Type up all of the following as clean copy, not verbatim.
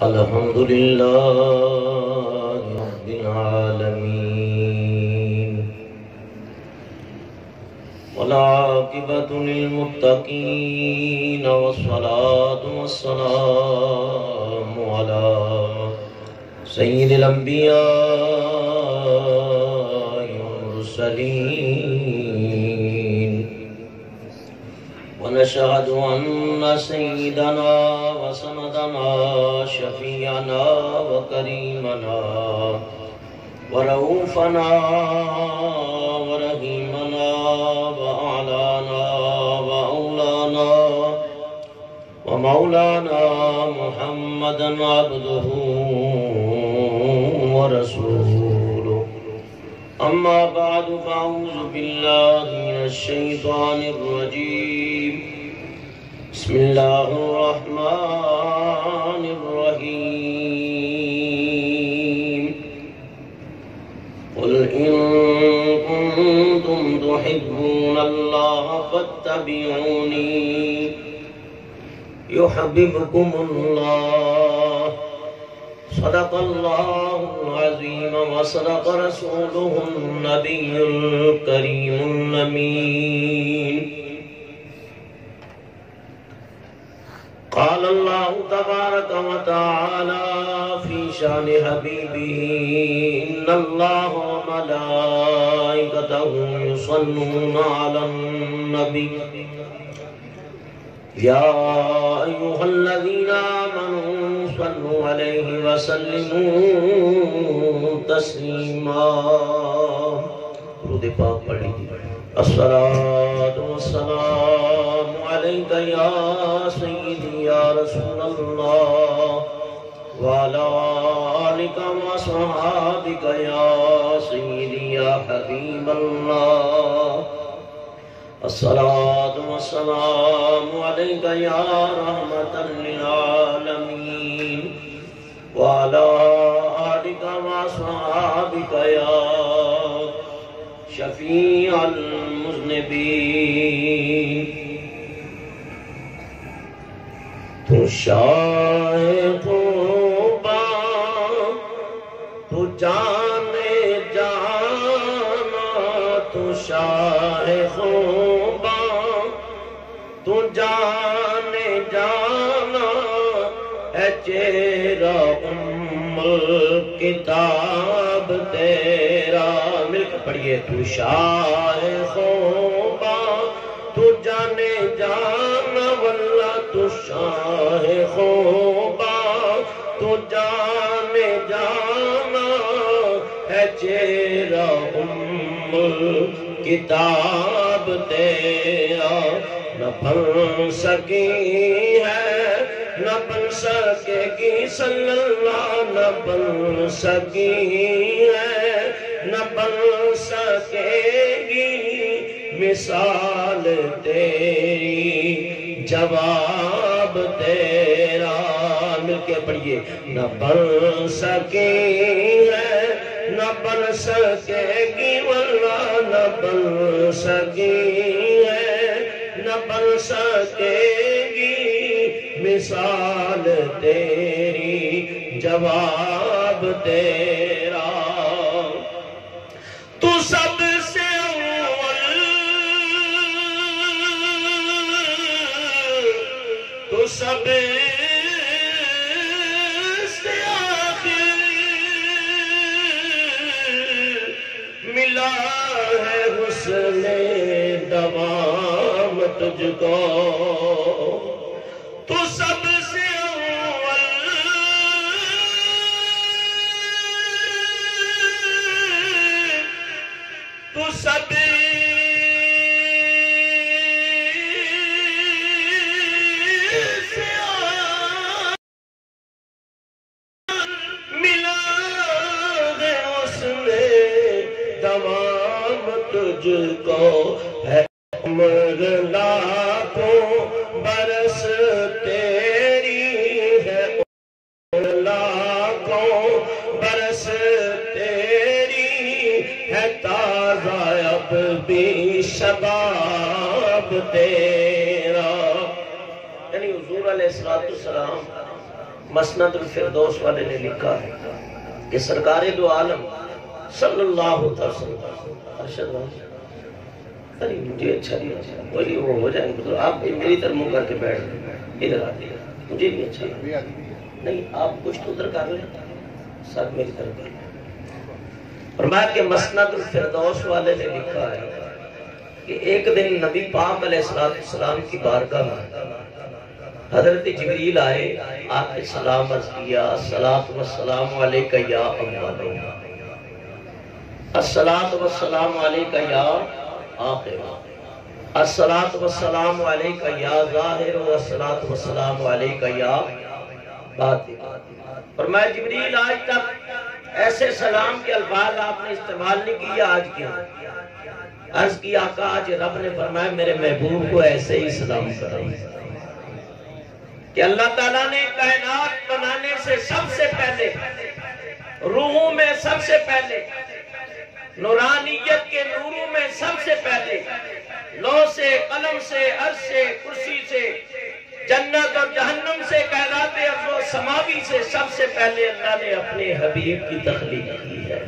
الحمد لله رب العالمين والعاقبة للمتقين والصلاة والسلام على سيد الأنبياء والمرسلين ونشهد أن سيدنا وسندنا شفيعنا وكريمنا ورؤوفنا ورحيمنا وأعلانا وأولانا ومولانا محمدا عبده ورسوله أما بعد فأعوذ بالله من الشيطان الرجيم بسم الله الرحمن الرحيم قل إن كنتم تحبون الله فاتبعوني يحببكم الله صدق الله العظيم وصدق رسوله النبي الكريم الأمين قال الله تبارك وتعالى في شان حبيبه إن الله وملائكته يصلون على النبي يا أيها الذين آمنوا صلوا عليه وسلموا تسليما درود پاک پڑھی الصلاة والسلام عليك يا سيدي يا رسول الله وعلى آلك وصحابك يا سيدي يا حبيب الله الصلاة والسلام عليك يا رحمة للعالمين وعلى آلك وصحابك يا شفيع المذنبين تو شاہ خوبا تو جانے جانا تو شاہ خوبا تو جانے جانا ہے چہرہ کتاب تیرا مل کے پڑھئے تو شاہ خوبا تو جانے جانا واللہ تو شاہ خوبا تو جانے جانا ہے چہرہ کتاب تیرا نہ بن سکی ہے نہ بن سکے گی صلی اللہ نہ بن سکی ہے نہ بن سکے گی مثال تیری جواب تیرا مل کے پڑھئے نہ بن سکی ہے نہ بن سکے گی واللہ نہ بن سکی ہے نہ بن سکے گی مثال تیری جواب تیرا تو سب سے اول تو سب سے آخر ملا ہے حسن دوام تجھ کو تو سب سے اول تو سب سے ملا ہے حسن دوام تجھ کو ہے عمر لاکھوں برس تیری ہے لاکھوں برس تیری ہے تازہ اب بھی شباب تیرا یعنی حضور حضور علیہ السلام مسند الفردوس والے نے لکھا ہے کہ سرکار دو عالم صلی اللہ علیہ وسلم ارشد ارے مجھے اچھا نہیں لگا بولی وہ ہو جائیں گے آپ میری طرف منہ کر کے بیٹھ گئے ادھر آتے مجھے نہیں اچھا لگا نہیں آپ کچھ تو ادھر کر لیں ساتھ میری طرف کر لیں فرمایا کہ مسند الفردوس والے نے لکھا ہے کہ ایک دن نبی پاک علیہ السلام کی بارگاہ میں حضرت جبریل آئے آکے سلام عرض کیا الصلاۃ والسلام علیک یا اول الصلاۃ والسلام علیک یا آخر الصلاۃ والسلام علیک یا ظاہر والصلاۃ والسلام علیک یا باطن فرمایا جبریل آج تک ایسے سلام کے الفاظ آپ نے استعمال نہیں کیا آج کیا عرض کی آقا آج رب نے فرمایا میرے محبوب کو ایسے ہی سلام کرو کہ اللہ تعالیٰ نے کائنات بنانے سے سب سے پہلے روحوں میں سب سے پہلے نورانیت کے نوروں میں سب سے پہلے لوح سے قلم سے عرش سے کرسی سے جنت اور جہنم سے کائنات ارض و سماوی سے سب سے پہلے اللہ نے اپنے حبیب کی تخلیق کی ہے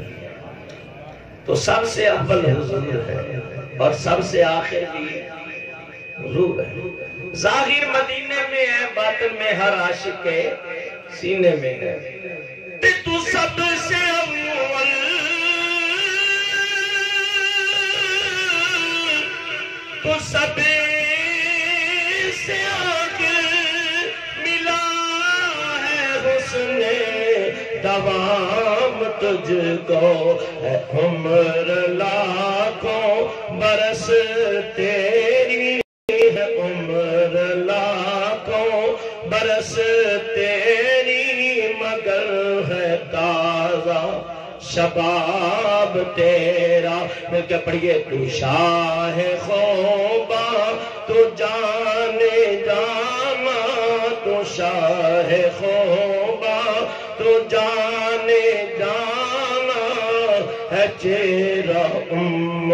تو سب سے اول حضور ہے اور سب سے آخر بھی حضور ہے ظاہر مدینے میں ہے باطن میں ہر عاشق کے سینے میں ہے تو سب سے اول تو سب سے آخر ملا ہے حسن دوام تجھ کو ہے عمر لاکھوں برس تیری ہے عمر لاکھوں برس تیری مگر ہے تازہ شباب تیرا میں کیا پڑھئے تو شاہ خوباں تو جانے جانا تو شاہ خوباں تو جانے جانا ہے چہرہ ام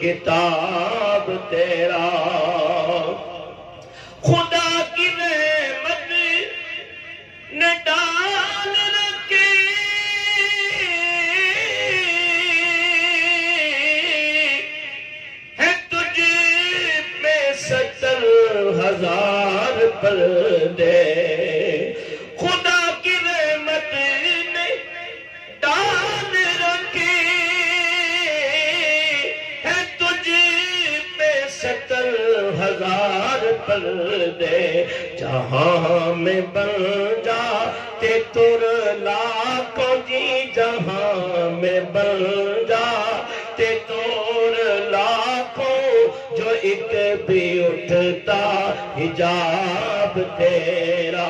کتاب تیرا خدا کی رحمت نے ڈال رکھے ہے تجھ پہ 70,000 پردے خدا کی رحمت نے ڈال رکھے ہے تجھ پہ 70,000 پردے جہاں میں بن جاتے تر لاکھوں جی جہاں میں بن جاتے تر لاکھوں جو ایک بھی اٹھتا حجاب تیرا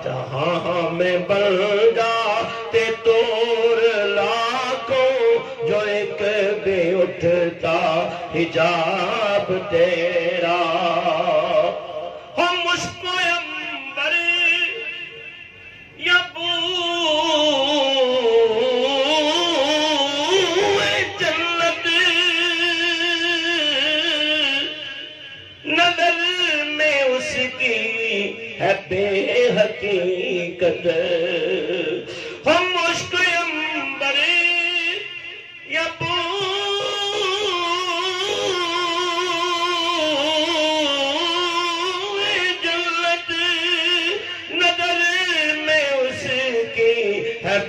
جہاں میں بن جاتے تر لاکھوں جو ایک بھی اٹھتا حجاب تیرا ہم مشک و عنبر یا بوئے جنت نظر میں اس کی ہے بے حقیقت ہم مشک و عنبر یا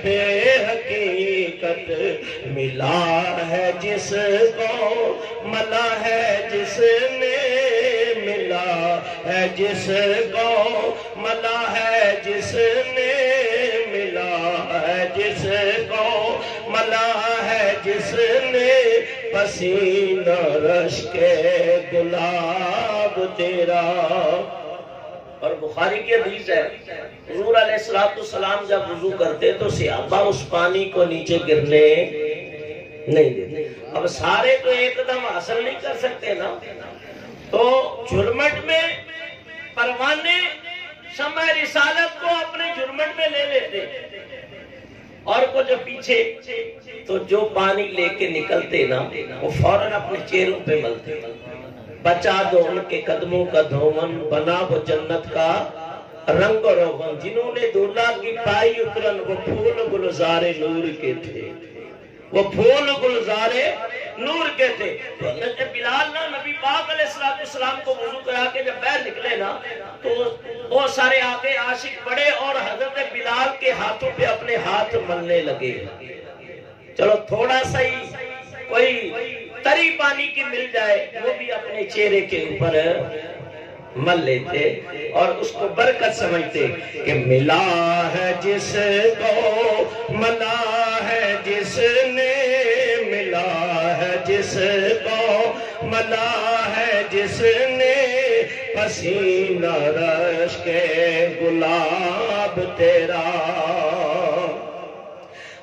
بے حقیقت ملا ہے جس کو ملا ہے جس نے ملا ہے جس کو ملا ہے جس نے ملا ہے جس کو ملا ہے جس نے پسینہ رش کے گلاب تیرا اور بخاری کی حدیث ہے حضور علیہ السلام جب وضو کرتے تو صحابہ اس پانی کو نیچے گرنے نہیں دیتے اب سارے تو ایک دم حاصل نہیں کر سکتے نا تو جھرمٹ میں پروانے شمع رسالت کو اپنے جھرمٹ میں لے لیتے اور کو جو پیچھے تو جو پانی لے کے نکلتے نا وہ فوراً اپنے چہروں پہ ملتے بچا دو ان کے قدموں کا دھومن، بنا وہ جنت کا رنگ و روغن۔ جنہوں نے دولہا کی پائی اترن وہ پھول گلزار نور کے تھے، وہ پھول گلزار نور کے تھے۔ تو حضرت بلال نا نبی پاک علیہ السلام کو وضو کرا کے جب باہر نکلے نا تو بہت سارے آگے عاشق پڑے اور حضرت بلال کے ہاتھوں پہ اپنے ہاتھ ملنے لگے۔ چلو تھوڑا سا ہی کوئی تری پانی کی مل جائے وہ بھی اپنے چہرے کے اوپر مل لیتے اور اس کو برکت سمجھتے کہ ملا ہے جس کو ملا ہے جس نے، ملا ہے جس کو ملا ہے جس نے، پسینہ رش کے گلاب تیرا،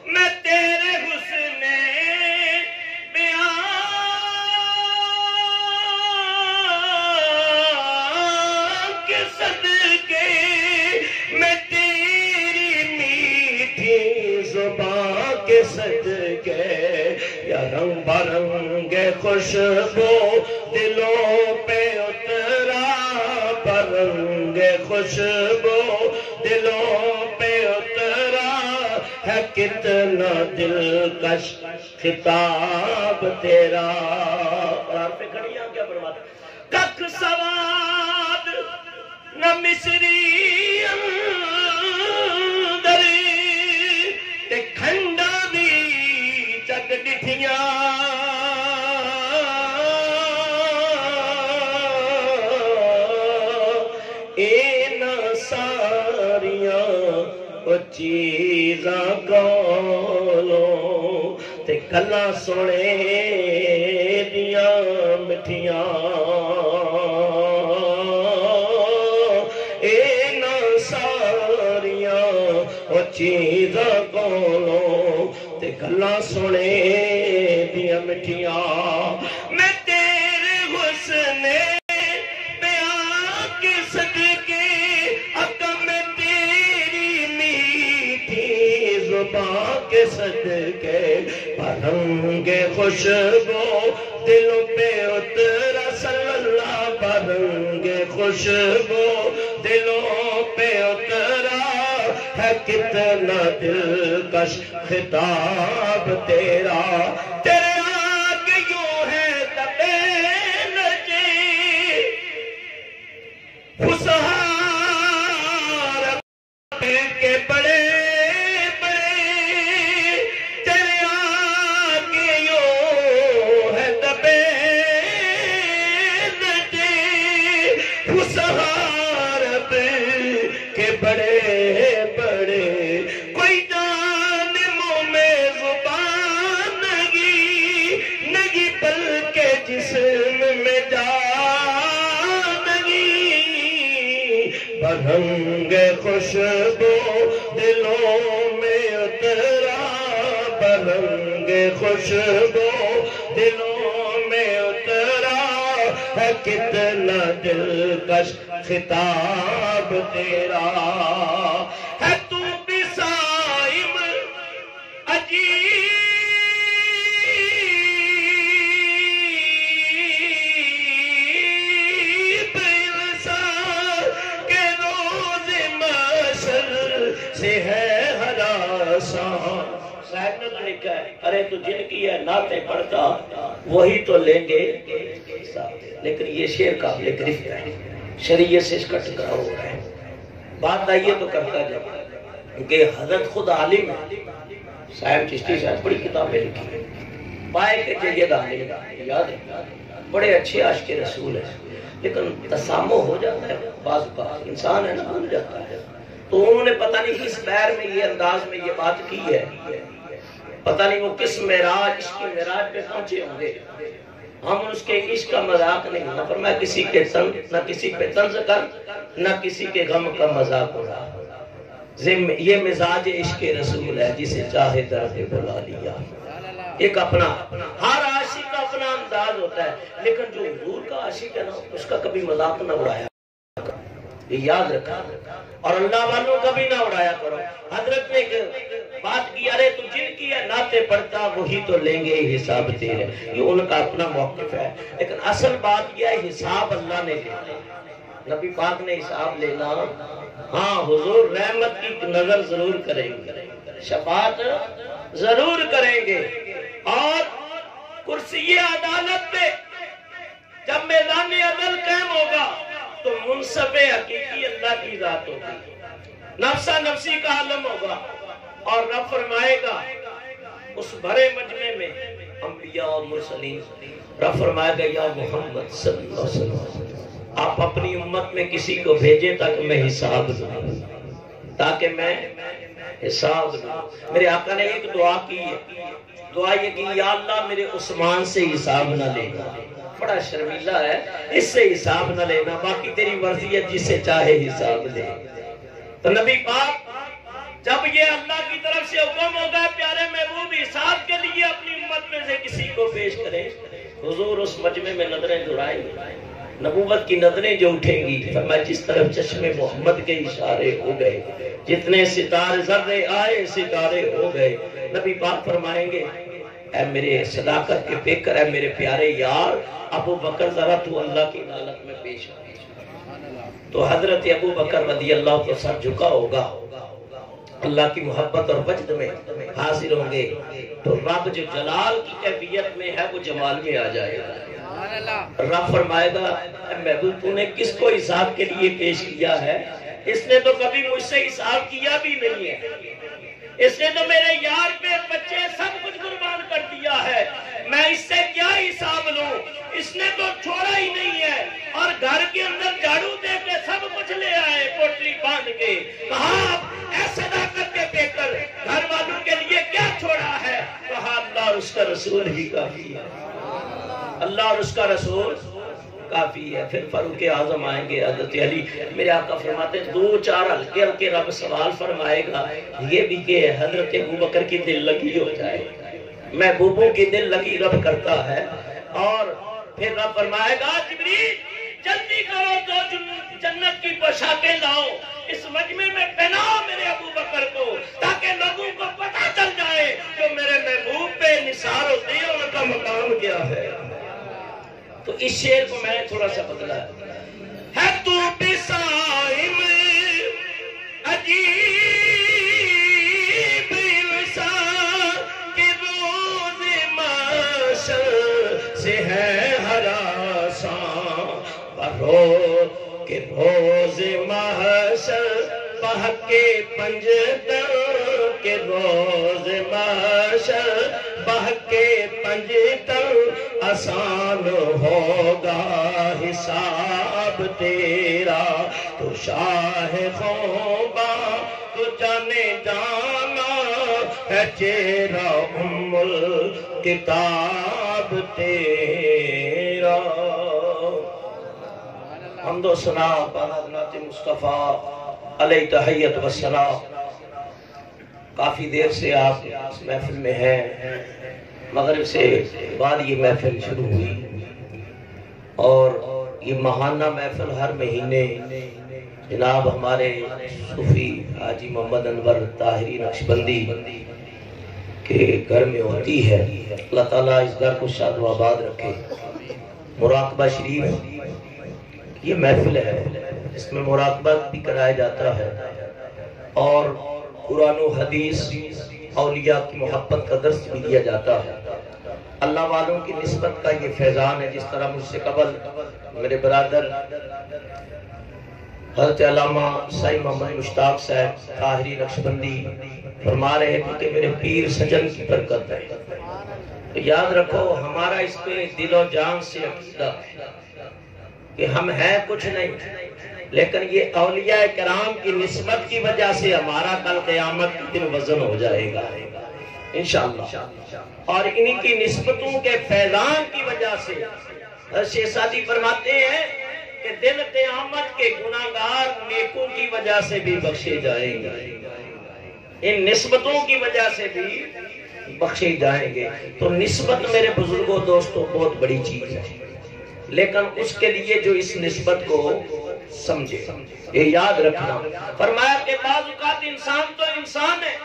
میں تیرے حسن بیان کے صدقے، میں تیری میٹھی زبان کے صدقے، یا رنگ برنگ خوشبو دلوں پہ اترا، برنگ خوشبو دلوں پہ اترا، ہے کتنا دلکش خطاب تیرا۔ قرآن پہ کھڑیاں کیا برباد، کک سواد نہ مصری اندر، تے کھنڈا بھی جگ ڈٹھیاں، اینا ساریاں وہ چیزاں کولوں تے گلاں سونے دیاں مٹھیاں، اینا ساریاں وہ چیزاں کولوں تے گلاں سونے دیاں مٹھیاں، میں تیرے حسن بیان کے صدقے، زبان کے صدقے، برنگ خوشبو دلوں پہ اترا صلی اللہ، برنگ خوشبو دلوں پہ اترا، ہے کتنا دلکش خطاب تیرا، تیرے آگے یوں ہے دبے نجی فسہار کے بڑے بڑے بڑے، کوئی جان منہ میں زبان نہیں، نہیں بلکہ جسم میں جان نہیں، برنگ خوشبو دلوں میں اترا، برنگ خوشبو دلوں میں اترا، ہے کتنا دلکش خطاب تیرا، ہے تو بھی صائم عجیب انسان کے روز محشر سے ہے ہراساں۔ صاحب نے تو لکھا ہے، ارے تو جن کی ہے نعتیں پڑھتا وہی تو لیں گے، لیکن یہ شعر قابل گرفت ہے، شریعت سے اس کا ٹکراؤ ہو رہا ہے۔ بات آئیے تو کرتا جب، کیونکہ حضرت خود عالم ہے، صاحب چشتی صاحب بڑی کتابیں لکھی ہیں، پائے کہ جید عالم یاد ہے، بڑے اچھے عاشق رسول ہیں، لیکن تسامح ہو جاتا ہے، بعض اوقات انسان ہے نا بھول جاتا ہے، تو انہوں نے پتہ نہیں کس بیر میں یہ انداز میں یہ بات کی ہے، پتہ نہیں وہ کس معراج، اس کی معراج پہ پہنچے ہوں گے، ہم اس کے عشق کا مذاق نہیں ہونا، پر میں کسی کے طنز نہ کسی پہ طنز کر نہ کسی کے غم کا مذاق ہو رہا، یہ مزاج عشق رسول ہے، جسے چاہے درد بلا لیا۔ ایک اپنا، ہر عاشق کا اپنا انداز ہوتا ہے، لیکن جو حضور کا عاشق ہے نا اس کا کبھی مذاق نہ اڑایا۔ یہ یاد رکھا، اور اللہ والوں کا بھی نہ اڑایا کرو۔ حضرت نے بات کی، ارے تو جن کی نعتیں پڑھتا وہی تو لیں گے حساب تیرے، یہ ان کا اپنا موقف ہے، لیکن اصل بات یہ ہے حساب اللہ نے لینا، نبی پاک نے حساب لینا۔ ہاں حضور رحمت کی نظر ضرور کریں گے، شفاعت ضرور کریں گے، اور کرسی عدالت پہ جب میدان عدل قائم ہوگا تو منصف حقیقی اللہ کی ذات ہوگی، نفسا نفسی کا عالم ہوگا، اور رب فرمائے گا اس بھرے مجمع میں انبیاء و مرسلین، رب فرمائے گا یا محمد صلی اللہ علیہ وسلم آپ اپنی امت میں کسی کو بھیجیں تاکہ میں حساب لوں، تاکہ میں حساب لوں۔ میرے آقا نے ایک دعا کی ہے، دعا یہ کہ یا اللہ میرے عثمان سے حساب نہ لینا، بڑا شرمیلا ہے، اس سے حساب نہ لینا، باقی تیری مرضی ہے جسے چاہے حساب لے۔ تو نبی پاک جب یہ اللہ کی طرف سے حکم ہوگا پیارے محبوب حساب کے لیے اپنی امت میں سے کسی کو پیش کریں، حضور اس مجمع میں نظریں دوڑائیں گے، نبوت کی نظریں جو اٹھیں گی، فرمایا جس طرف چشم محمد کے اشارے ہو گئے، جتنے ستارے ذرے آئے ستارے ہو گئے۔ نبی پاک فرمائیں گے اے میرے صداقت کے پیکر، اے میرے پیارے یار ابو بکر ذرا تو اللہ کی عدالت میں پیش آئے۔ تو حضرت ابو بکر رضی اللہ کو سر جھکا ہوگا، اللہ کی محبت اور وجد میں حاضر ہوں گے، تو رب جو جلال کی کیفیت میں ہے وہ جمال میں آ جائے گا۔ رب فرمائے گا اے محبوب تو نے کس کو حساب کے لیے پیش کیا ہے؟ اس نے تو کبھی مجھ سے حساب کیا بھی نہیں ہے، اس نے تو میرے یار پہ بچے سب کچھ قربان کر دیا ہے، میں اس سے کیا حساب لوں؟ اس نے تو چھوڑا ہی نہیں ہے، اور گھر کے اندر جھاڑو دے کے سب کچھ لے آئے پوٹلی باندھ کے، کہا اے صداقت کے پیکر گھر والوں کے لیے کیا چھوڑا ہے؟ کہا اللہ اور اس کا رسول ہی کافی ہے، اللہ اور اس کا رسول کافی ہے۔ پھر فاروق اعظم آئیں گے، حضرت علی، میرے آقا فرماتے ہیں دو چار ہلکے ہلکے رب سوال فرمائے گا، یہ بھی کہ حضرت ابوبکر کی دل لگی ہو جائے، محبوبوں کی دل لگی رب کرتا ہے، اور پھر رب فرمائے گا جبریل جلدی کرو تو جنت کی پوشاکیں لاؤ، اس مجمع میں پہناؤ میرے ابوبکر کو، تاکہ لوگوں کو پتہ چل جائے جو میرے محبوب پہ نثار ہوتے ہیں ان کا مقام کیا ہے۔ تو اس شعر کو میں نے تھوڑا سا بدلا ہے تو بسائم عجیب انسان کے روز محشر سے ہے ہراساں، برو کے روز محشر بہک کے پنجتن کے روز محشر بہک کے پنجتن آسان ہوگا حساب تیرا، تو شاہ خوبا تو جانے جانا ہے چہرہ کتاب تیرا۔ حمد و ثنا حضرت مصطفیٰ علیہ تحیت والسلام۔ کافی دیر سے آپ اس محفل میں ہیں، مغرب سے بعد یہ محفل شروع ہوئی، اور یہ ماہانہ محفل ہر مہینے جناب ہمارے صوفی حاجی محمد انور طاہری نقشبندی کے گھر میں ہوتی ہے۔ اللہ تعالیٰ اس گھر کو شاد و آباد رکھے۔ مراقبہ شریف یہ محفل ہے، اس میں مراقبہ بھی کرایا جاتا ہے، اور قرآن و حدیث اولیاء کی محبت کا درس بھی دیا جاتا ہے۔ اللہ والوں کی نسبت کا یہ فیضان ہے، جس طرح مجھ سے قبل میرے برادر حضرت علامہ سید محمد مشتاق صاحب طاہری نقشبندی فرما رہے تھے کہ میرے پیر سجن کی برکت ہے۔ تو یاد رکھو ہمارا اس پہ دل و جان سے عقیدہ ہے کہ ہم ہیں کچھ نہیں، لیکن یہ اولیاء کرام کی نسبت کی وجہ سے ہمارا کل قیامت کے دن وزن ہو جائے گا انشاءاللہ، اور انہی کی نسبتوں کے فیضان کی وجہ سے شیخ سعدی فرماتے ہیں کہ دن قیامت کے گناہگار نیکوں کی وجہ سے بھی بخشے جائیں گے، ان نسبتوں کی وجہ سے بھی بخشے جائیں گے۔ تو نسبت میرے بزرگوں دوستوں بہت بڑی چیز ہے، لیکن اس کے لیے جو اس نسبت کو سمجھے، یہ یاد رکھنا۔ فرمایا کہ بعض اوقات انسان تو انسان ہے،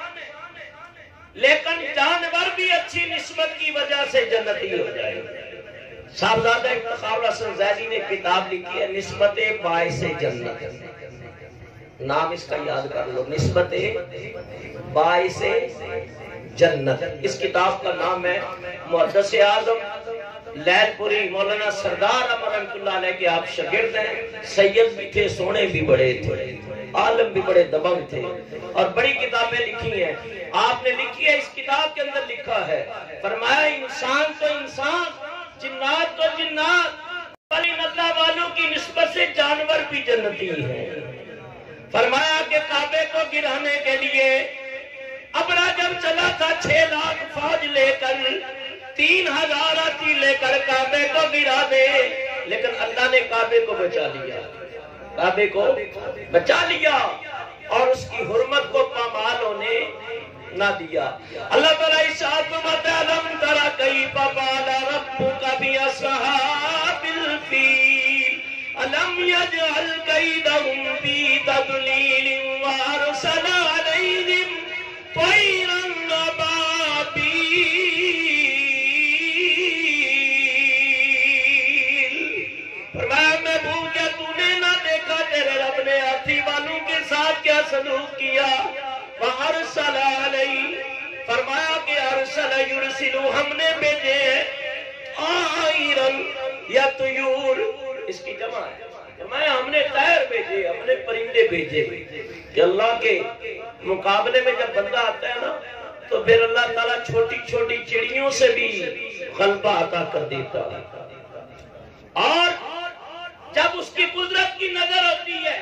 لیکن جانور بھی اچھی نسبت کی وجہ سے جنتی ہو جائے۔ صاحبزادہ افتخار الحسن زیدی نے کتاب لکھی ہے نسبت باعث جنت، نام اس کا یاد کر لو، نسبت باعث جنت۔ اس کتاب کا نام ہے محدث اعظم لیل پوری مولانا سردار احمد رحمۃ اللہ علیہ کے آپ شاگرد ہیں، سید بھی تھے، سونے بھی بڑے تھے، عالم بھی بڑے دبنگ تھے، اور بڑی کتابیں لکھی ہیں۔ آپ نے لکھی ہے، اس کتاب کے اندر لکھا ہے، فرمایا انسان تو انسان، جنات تو جنات، اللہ والوں کی نسبت سے جانور بھی جنتی ہیں۔ فرمایا کہ کعبے کو گرانے کے لیے ابرا جب چلا تھا 6 لاکھ فوج لے کر، 3000 ہاتھی لے کر کعبے کو گرا دے، لیکن اللہ نے کعبے کو بچا لیا، کعبے کو بچا لیا، اور اس کی حرمت کو پامال ہونے نہ دیا۔ اللہ تعالیٰ ارشاد فرماتا ہے الم تری کیف فعل ربک باصحاب الفیل الم یجعل کیدہم فی تضلیل وارسل علیہم طیرا ابابیل۔ فرمایا میں بھول گیا، تو نے نہ دیکھا تیرے رب نے ہاتھی والوں کے ساتھ کیا سلوک کیا۔ وَأَرْسَلَ عَلَيْهِ، فرمایا کہ ارسل یرسلو، ہم نے بھیجے طائرا یا طیور، اس کی جمع ہے، فرمایا ہم نے طائر بھیجے، ہم نے پرندے بھیجے، کہ اللہ کے مقابلے میں جب بندہ آتا ہے نا تو پھر اللہ تعالیٰ چھوٹی چھوٹی چڑیوں سے بھی غلبہ عطا کر دیتا ہے، اور جب اس کی قدرت کی نظر ہوتی ہے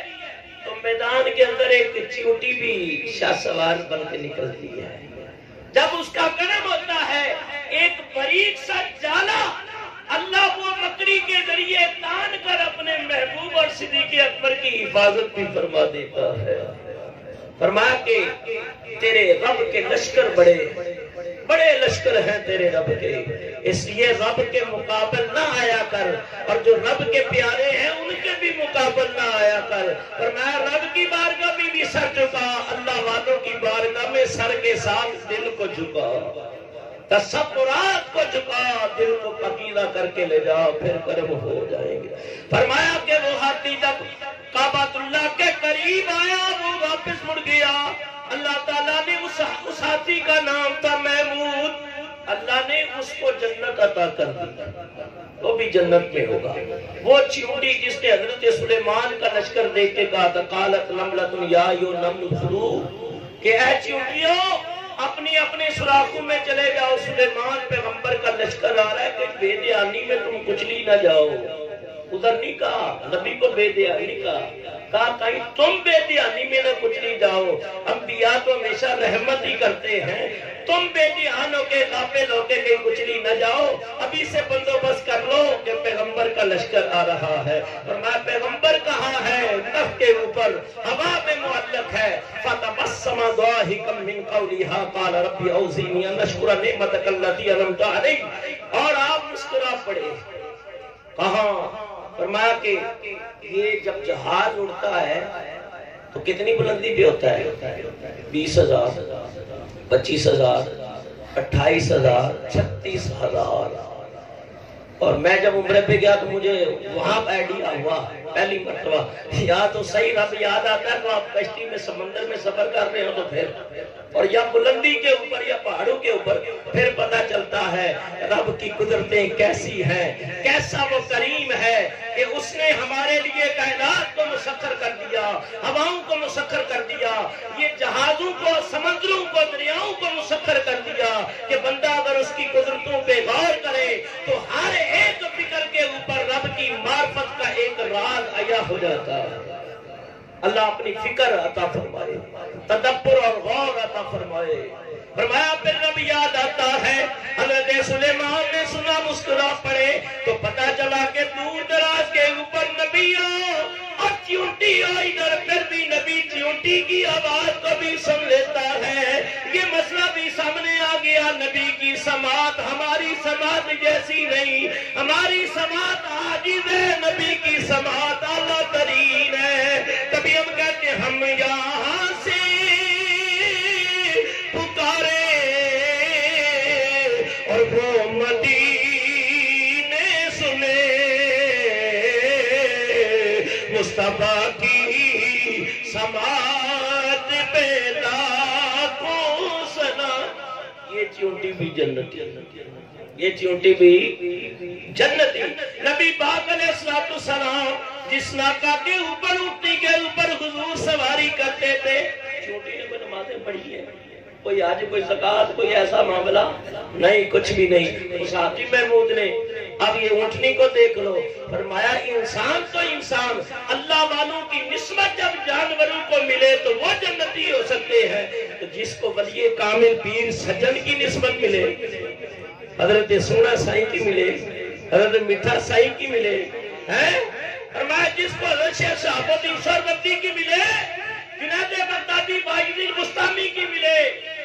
تو میدان کے اندر ایک چیونٹی بھی شاہ سوار بن کے نکلتی ہے۔ جب اس کا کرم ہوتا ہے ایک باریک سا جالا اللہ وہ مکڑی کے ذریعے تان کر اپنے محبوب اور صدیق اکبر کی حفاظت بھی فرما دیتا ہے۔ فرمایا کہ تیرے رب کے لشکر بڑے لشکر ہیں تیرے رب کے، اس لیے رب کے مقابل نہ آیا کر، اور جو رب کے پیارے ہیں ان کے بھی مقابل نہ آیا کر۔ فرمایا رب کی بارگاہ میں بھی سر جھکا، اللہ والوں کی بارگاہ میں سر کے ساتھ دل کو جھکا، تصورات کو جھکا، دل کو پکیلا کر کے لے جاؤ، پھر کرم ہو جائیں گے۔ فرمایا کہ وہ ہاتھی جب کعبۃ اللہ کے قریب آیا وہ واپس مڑ گیا، اللہ تعالیٰ نے اس ہاتھی کا نام تھا محمود، اللہ نے اس کو جنت عطا کر دی، وہ بھی جنت میں ہوگا۔ وہ چیونٹی جس نے حضرت سلیمان کا لشکر دیکھ کے کہا تھا قالت نملۃ یا ایھا النمل ادخلوا، کہ اے چیونٹیوں اپنی اپنے سوراخوں میں چلے جاؤ، سلیمان پیغمبر کا لشکر آ رہا ہے کہ بے دھیانی میں تم کچلی نہ جاؤ۔ ادھر نہیں کہا نبی کو بے دھیانی کہا کہیں تم بے دھیانی میں نہ کچلی جاؤ، انبیاء تو ہمیشہ رحمت ہی کرتے ہیں، تم بے دھیان ہو کے غافل ہو کے کہیں کچلی نہ جاؤ، ابھی سے بندوبست کر لو کہ پیغمبر کا لشکر آ رہا ہے۔ فرمایا پیغمبر کہاں ہے؟ کف کے اوپر ہوا میں معلق ہے۔ فتبسم ضاحكا من قولها قال ربي اوزعني ان اشكر نعمتك التي انعمت علي، اور آپ مسکرا پڑے۔ کہاں؟ فرمایا کہ یہ جب جہاز اڑتا ہے تو کتنی بلندی پہ ہوتا ہے؟ 20,000 25,000 28,000 36,000۔ اور میں جب عمرے پہ گیا تو مجھے وہاں آئیڈیا ہوا پہلی مرتبہ، یا تو صحیح رب یاد آتا ہے تو آپ کشتی میں سمندر میں سفر کر رہے ہو تو پھر، اور یا بلندی کے اوپر یا پہاڑوں کے اوپر، پھر پتہ چلتا ہے رب کی قدرتیں کیسی ہیں، کیسا وہ کریم ہے کہ اس نے ہمارے لیے کائنات کو مسخر کر دیا، ہواؤں کو مسخر کر دیا، یہ جہازوں کو، سمندروں کو، دریاؤں کو مسخر کر دیا کہ بندہ اگر اس کی قدرتوں پہ غور کرے تو ہر ایک فکر کے اوپر رب کی معرفت کا ایک راز عیا ہو جاتا ہے۔ اللہ اپنی فکر عطا فرمائے، تدبر اور غور عطا فرمائے۔ فرمایا پھر رب یاد آتا ہے، حضرت سلیمان نے سنا مسکرا پڑے تو پتا چلا کہ دور دراز کے اوپر نبی اور چیونٹی آئی، ادھر پھر بھی نبی چیونٹی کی آواز کو بھی سن لیتا ہے، یہ مسئلہ بھی سامنے آ گیا، نبی کی سماعت ہماری سماعت جیسی نہیں، ہماری سماعت عاجز ہے، نبی کی سماعت اعلیٰ ترین ہے۔ تبھی ہم کہتے ہیں ہم یہاں سے پکارے اور وہ مدینے سنے، مصطفیٰ کی سماعت پہ لاکھوں سنا۔ یہ چونٹی بھی جنتی، یہ چونٹی بھی جنتی۔ نبی پاک علیہ السلام جس ناکا کے اوپر اٹھنی کے اوپر حضور سواری کرتے تھے، چونٹی نے کوئی نمازیں پڑھی ہیں، کوئی حج، کوئی زکات، کوئی ایسا معاملہ نہیں، کچھ بھی نہیں۔ اس حاتم محمود نے اب یہ اونٹنی کو دیکھ لو، فرمایا انسان تو انسان، اللہ والوں کی نسبت جب جانوروں کو ملے تو وہ جنتی ہو سکتے ہیں، تو جس کو ولی کامل پیر سجن کی نسبت ملے، حضرت سونا سائی کی ملے، حضرت میٹھا سائی کی ملے، فرمایا جس کو حضرت شیخ صاحب الدین سہروردی کی ملے، جنید بغدادی باجوی بستامی کی ملے،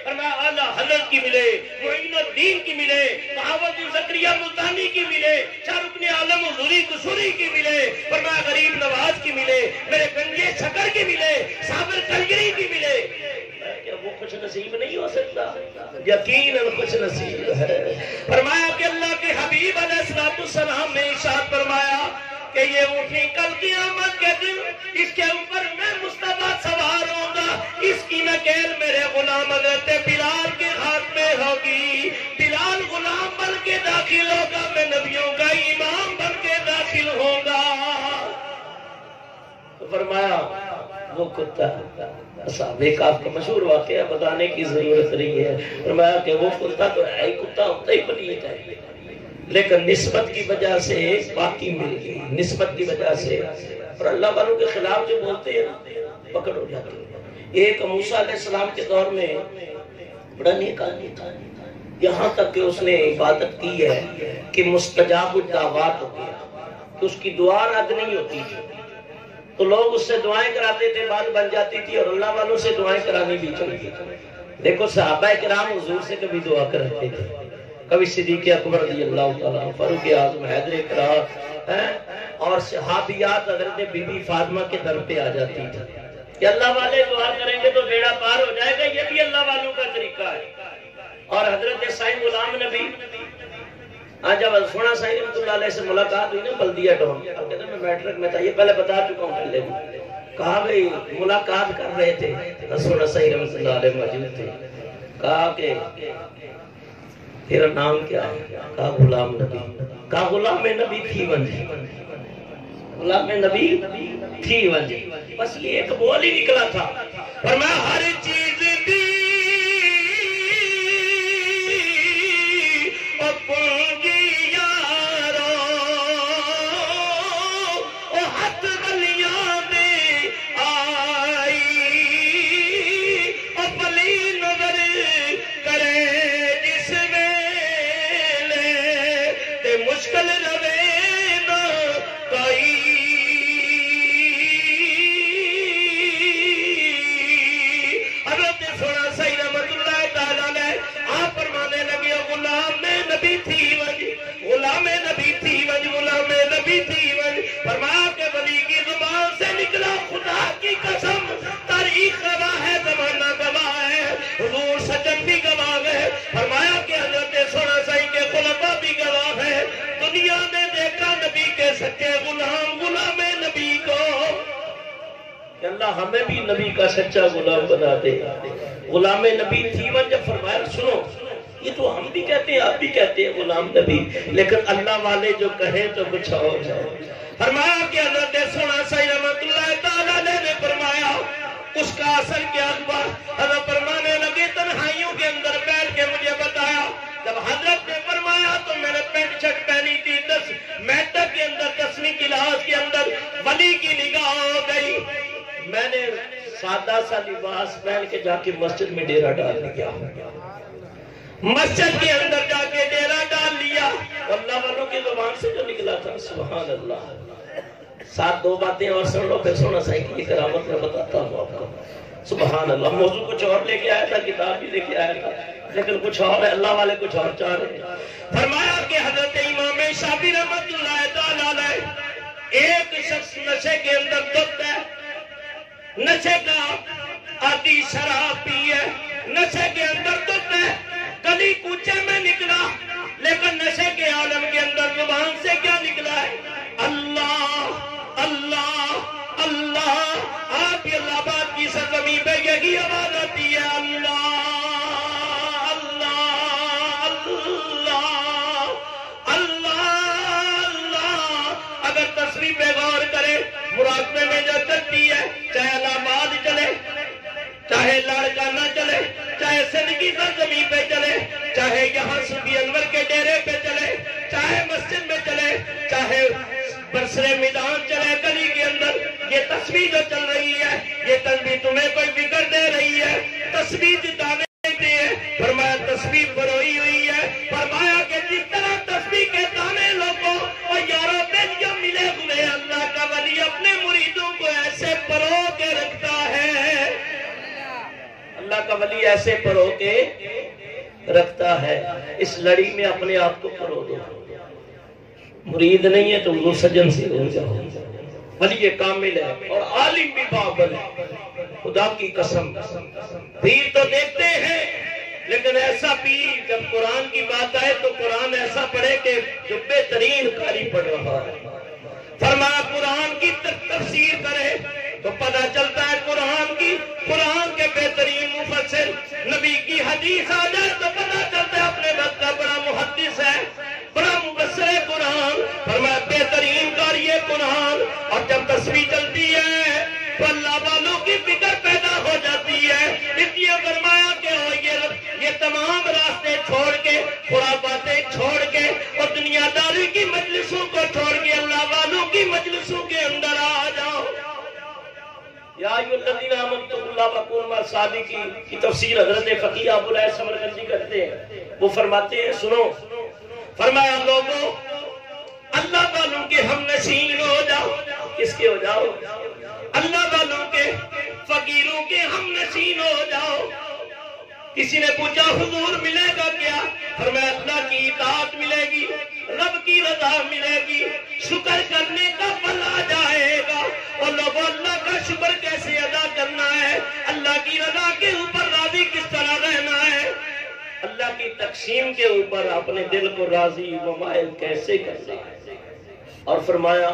فرمایا اعلیٰ حضرت کی ملے، معین الدین کی ملے، بہاوالدین زکریا ملتانی کی ملے، شاہ رکن عالم حضوری قصوری کی ملے، فرمایا غریب نواز کی ملے، میرے گنجے شکر کی ملے، صابر کلگری کی ملے، کیا وہ خوش نصیب نہیں ہو سکتا؟ یقیناً خوش نصیب ہے۔ فرمایا کہ اللہ کے حبیب علیہ السلام نے ارشاد فرمایا کہ یہ اونٹنی کل قیامت کے دن اس کے اوپر میں مصطفیٰ سوار ہوں گا، اس کی نکیل میرے غلام حضرت بلال کے ہاتھ میں ہوگی، بلال غلام بن کے داخل ہوگا، میں نبیوں کا امام بن کے داخل ہوں گا۔ فرمایا وہ کتا، صاحب ایک آپ کا مشہور واقعہ بتانے کی ضرورت نہیں ہے، فرمایا کہ وہ کتا تو ہے ہی کتا، ہوتا ہی پلیت ہے، لیکن نسبت کی وجہ سے پاکی مل گئی، نسبت کی وجہ سے، اور اللہ والوں کے خلاف جو بولتے ہیں پکڑ ہو جاتے ہیں۔ ایک موسیٰ علیہ السلام کے دور میں بڑا نیک آدمی تھا، یہاں تک کہ اس نے عبادت کی ہے کہ مستجاب الدعوات ہو گیا، کہ اس کی دعا رد نہیں ہوتی تھی، تو لوگ اس سے دعائیں کراتے تھے، بات بن جاتی تھی، اور اللہ والوں سے دعائیں کرانی بھی چاہیے۔ دیکھو صحابہ کرام حضور سے کبھی دعا کرتے تھے، کبھی صدیق اکبر رضی اللہ تعالیٰ، فاروق اعظم، حیدر کرار، اور صحابیات حضرت بی بی فاطمہ کے در پہ آ جاتی تھی کہ اللہ والے دعا کریں گے تو بیڑا پار ہو جائے گا، یہ بھی اللہ والوں کا طریقہ ہے۔ اور حضرت سائیں غلام نبی، جب سونا سائیں رحمۃ اللہ علیہ سے ملاقات ہوئی نا بلدیہ ٹاؤن، اب کہتے ہیں میں میٹرک میں تھا، یہ پہلے بتا چکا ہوں پہلے بھی، کہا بھئی ملاقات کر رہے تھے، سونا سائیں رحمۃ اللہ علیہ موجود تھے، کہا کہ تیرا نام کیا ہے؟ کہا غلام نبی، کہا غلام نبی تھی ونجی، غلام نبی تھی ونجی، بس یہ ایک بول ہی نکلا تھا، اور میں ہر چیز دی اور پونگی یارو اور ہاتھ بلیاں دے آئی اور بلی نظر کرے جس ویلے تے مشکل روے نہ کوئی، حضرت سونا سائی رحمت اللہ تعالیٰ نے آپ فرمانے لگے غلام نبی تھی ونج، غلام نبی تھی ونج، غلام نبی تھی ونج، فرمایا کہ ولی کی زبان سے نکلا خدا کی قسم، تاریخ گواہ ہے، زمانہ گواہ ہے، حضور سجن بھی گواہ ہے، فرمایا کہ حضرت سونا سائی کے خلفاء بھی گواہ ہے، دنیا نے دیکھا نبی کے سچے غلام، غلام نبی کو، کہ اللہ ہمیں بھی نبی کا سچا غلام بنا دے۔ غلام نبی تھی ون، جب فرمایا سنو یہ تو ہم بھی کہتے ہیں آپ بھی کہتے ہیں غلام نبی، لیکن اللہ والے جو کہیں تو کچھ اور جائے۔ فرمایا کہ حضرت سونا سائی رحمت اللہ تعالیٰ نے فرمایا اس کا اثر کیا ہوا، حضرت فرمانے لگے تنہائیوں کے اندر بیٹھ کے مجھے بتایا، جب حضرت نے فرمایا تو میں نے پینٹ شرٹ پہنی تھی، 10 میٹر کے اندر 10ویں کلاس کے اندر ولی کی نگاہ ہو گئی، میں نے سادہ سا لباس پہن کے جا کے مسجد میں ڈیرا ڈال لیا، مسجد کے اندر جا کے ڈیرا ڈال لیا، اللہ والوں کی زبان سے جو نکلا تھا سبحان اللہ۔ ساتھ دو باتیں اور سن لو، پھر سونا سائی کی کرامت میں بتاتا ہوں آپ کو۔ سبحان اللہ. موضوع کچھ اور لے کے آیا تھا, کتاب بھی لے کے آیا تھا, لیکن کچھ اور ہے, اللہ والے کچھ اور چاہ رہے ہیں. فرمایا کہ حضرت امام شافعی رحمۃ اللہ تعالی علیہ, ایک شخص نشے کے اندر دھت ہے, نشے کا عادی شراب پی ہے, نشے کے اندر دھت ہے, گلی کوچے میں نکلا, لیکن نشے کے عالم کے اندر زبان سے کیا نکلا ہے؟ اللہ اللہ اللہ. آپ اللہ آباد کی سرزمین پہ یہی آواز آتی ہے, اللہ اللہ اللہ اللہ اللہ. اگر تصویر پہ غور کرے, مراقبے میں جو چلتی ہے, چاہے اللہ آباد چلے, چاہے لاڑکا نہ چلے, چاہے سندھ کی سرزمین پہ چلے, چاہے یہاں صوفی انور کے ڈیرے پہ چلے, چاہے مسجد میں چلے, چاہے برسرے میدان چلے, گلی کے اندر یہ تصویر جو چل رہی ہے, یہ تصویر تمہیں کوئی فکر دے رہی ہے, تصویر جتانے دے ہے. فرمایا تصویر بروئی ہوئی ہے. فرمایا کہ جس طرح تصویر کے دانے لوگوں اور یاروں پہ جو ملے ہوئے, اللہ کا ولی اپنے مریدوں کو ایسے پرو کے رکھتا ہے, اللہ کا ولی ایسے پرو کے رکھتا ہے. اس لڑی میں اپنے آپ کو پرو دو. مرید نہیں ہے تو وہ سجن سے ہو جاؤ. ولی کامل ہے اور عالم بھی باقل ہے, خدا کی قسم. پیر تو دیکھتے ہیں, لیکن ایسا پیر جب قرآن کی بات آئے تو قرآن ایسا پڑھے کہ جو بہترین قاری پڑھ رہا ہے. فرمایا قرآن کی تفسیر کرے تو پتہ چلتا ہے قرآن کے بہترین مفسر. نبی کی حدیث آ جائے تو پتہ چلتا ہے اپنے وقت کا بڑا محدث ہے, بڑا مفسر قرآن. فرمایا بہترین قاری قرآن. اور جب تصویر چلتی ہے تو اللہ والوں کی فکر پیدا ہو جاتی ہے. اس لیے فرمایا کہ یہ تمام راستے چھوڑ کے, خرافاتیں چھوڑ کے, اور دنیا داری کی مجلسوں کو چھوڑ کے اللہ والوں کی مجلسوں کے اندر آ جاؤ. یا ایھا الذین آمنوا اللہ وکونوا مع الصادقین کی تفسیر حضرت فقیہ ابوالعز سمرقندی کرتے ہیں. وہ فرماتے ہیں, سنو, فرمایا لوگوں اللہ والوں کے ہم نشین ہو جاؤ. کس کے ہو جاؤ؟ اللہ والوں کے, فقیروں کے ہم نشین ہو جاؤ. کسی نے پوچھا حضور ملے گا کیا؟ فرمایا اللہ کی اطاعت ملے گی, رب کی رضا ملے گی, شکر کرنے کا پھل آ جائے گا. اور لوگوں اللہ کا شکر کیسے ادا کرنا ہے, اللہ کی رضا کے اوپر راضی کس طرح رہنا ہے, اللہ کی تقسیم کے اوپر اپنے دل کو راضی و مائل کیسے کرنا ہے. اور فرمایا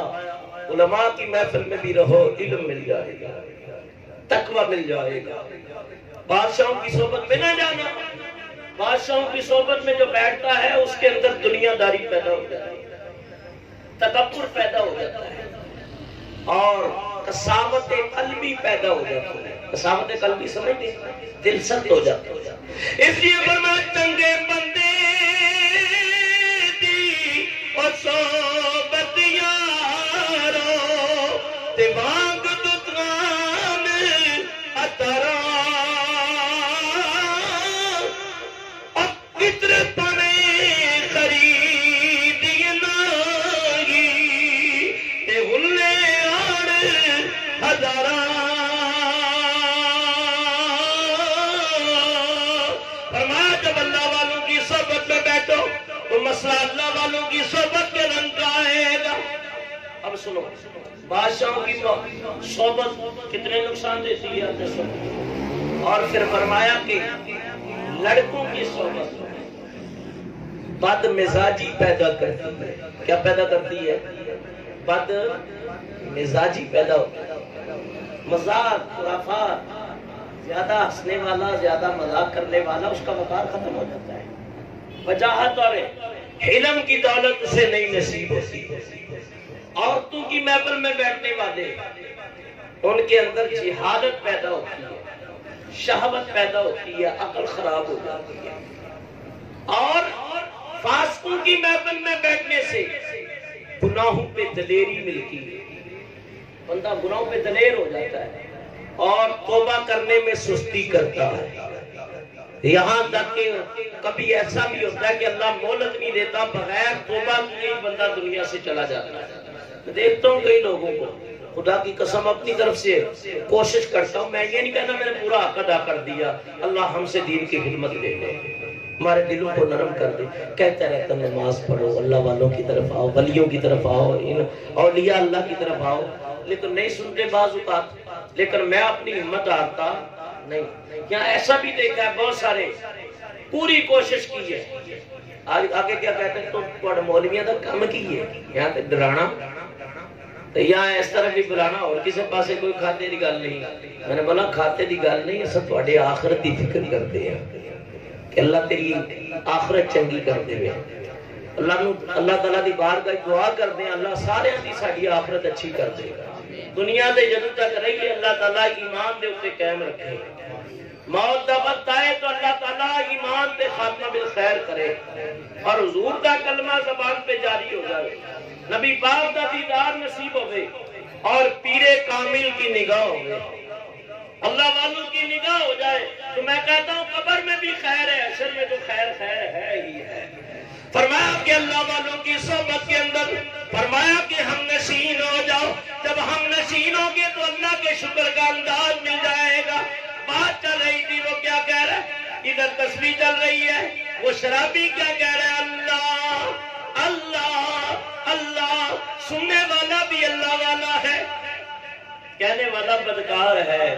علماء کی محفل میں بھی رہو, علم مل جائے گا, تقوی مل جائے گا. بادشاہوں کی صحبت میں نہ جانا. بادشاہوں کی صحبت میں جو بیٹھتا ہے اس کے اندر دنیا داری پیدا ہو جاتی ہے, تکبر پیدا ہو جاتا ہے, اور قساوت قلبی پیدا ہو جاتی ہے. قساوت قلبی سمجھتے ہیں, دل سخت ہو جاتا ہے. اس لیے فرمایا چنگے بندے دی اور صحبت یارو تے وانگ دتغان اترا اور کتر پنے خرید ناگی تے ہلے آڑ ہزارہ. مسئلہ اللہ والوں کی صحبت کے رنگ کا آئے گا. اب سنو, بادشاہوں کی صحبت کتنے نقصان دیتی ہے. اور پھر فرمایا کہ لڑکوں کی صحبت بد مزاجی پیدا کرتی ہے. کیا پیدا کرتی ہے؟ بد مزاجی پیدا ہوتی ہے. مذاق, خرافات, زیادہ ہنسنے والا, زیادہ مذاق کرنے والا, اس کا وقار ختم ہو جاتا ہے. وجاہت اور علم کی دولت اسے نہیں نصیب ہوتی. عورتوں کی محفل میں بیٹھنے والے, ان کے اندر جہالت پیدا ہوتی ہے, شہوت پیدا ہوتی ہے, عقل خراب ہو جاتی ہے. اور فاسقوں کی محفل میں بیٹھنے سے گناہوں پہ دلیری ملتی ہے. بندہ گناہوں پہ دلیر ہو جاتا ہے اور توبہ کرنے میں سستی کرتا ہے. یہاں تک کہ کبھی ایسا بھی ہوتا ہے کہ اللہ مہلت نہیں دیتا, بغیر توبہ کیے بندہ دنیا سے چلا جاتا ہے. دیکھتا ہوں کئی لوگوں کو خدا کی قسم اپنی طرف سے کوشش کرتا ہوں، میں یہ نہیں کہنا میں نے پورا حق ادا کر دیا، اللہ ہم سے دین کی خدمت لے لے، ہمارے دلوں کو نرم کر دے۔ کہتا رہتا نماز پڑھو، اللہ والوں کی طرف آؤ، ولیوں کی طرف آؤ، ان اولیاء اللہ کی طرف آؤ، لیکن نہیں سنتے بعض اوقات، لیکن میں اپنی ہمت ہارتا نہیں۔ یہاں ایسا بھی دیکھا ہے بہت سارے پوری کوشش کی ہے، آگے کیا کہتے ہیں، تو پڑھ مولویاں دا کم کی ہے، یہاں تے ڈرانا، تو یہاں اس طرح بھی بلانا، اور کسی پاسے کوئی کھاتے دی گل نہیں۔ میں نے بولا کھاتے دی گل نہیں، اسا تواڈے آخرت دی فکر کرتے ہیں کہ اللہ تیری آخرت چنگی کر دے، اللہ تعالیٰ دی بارگاہ دعا کر دیں اللہ سارے دی ساڈی آخرت اچھی کر دے گا۔ دنیا دے جدوں تک رہیے اللہ تعالیٰ ایمان دے اوتے قائم رکھے، موت دا وقت آئے تو اللہ تعالیٰ ایمان دے خاتمہ بالخیر کرے، اور حضور دا کلمہ زبان پہ جاری ہو جائے، نبی پاک دا دیدار نصیب ہوئے، اور پیر کامل کی نگاہ ہوئے، اللہ والوں کی نگاہ ہو جائے، تو میں کہتا ہوں قبر میں بھی خیر ہے، حشر میں تو خیر ہے ہی ہے۔ فرمایا کہ اللہ والوں کی صحبت کے اندر فرمایا کہ ہم نشین ہو جاؤ، جب ہم نشین ہوں گے تو اللہ کے شکر کا انداز مل جائے گا۔ بات چل رہی تھی، وہ کیا کہہ رہا ہے، ادھر تسبیح چل رہی ہے، وہ شرابی کیا کہہ رہا ہے، اللہ اللہ اللہ، سننے والا بھی اللہ والا ہے، کہنے والا بدکار ہے،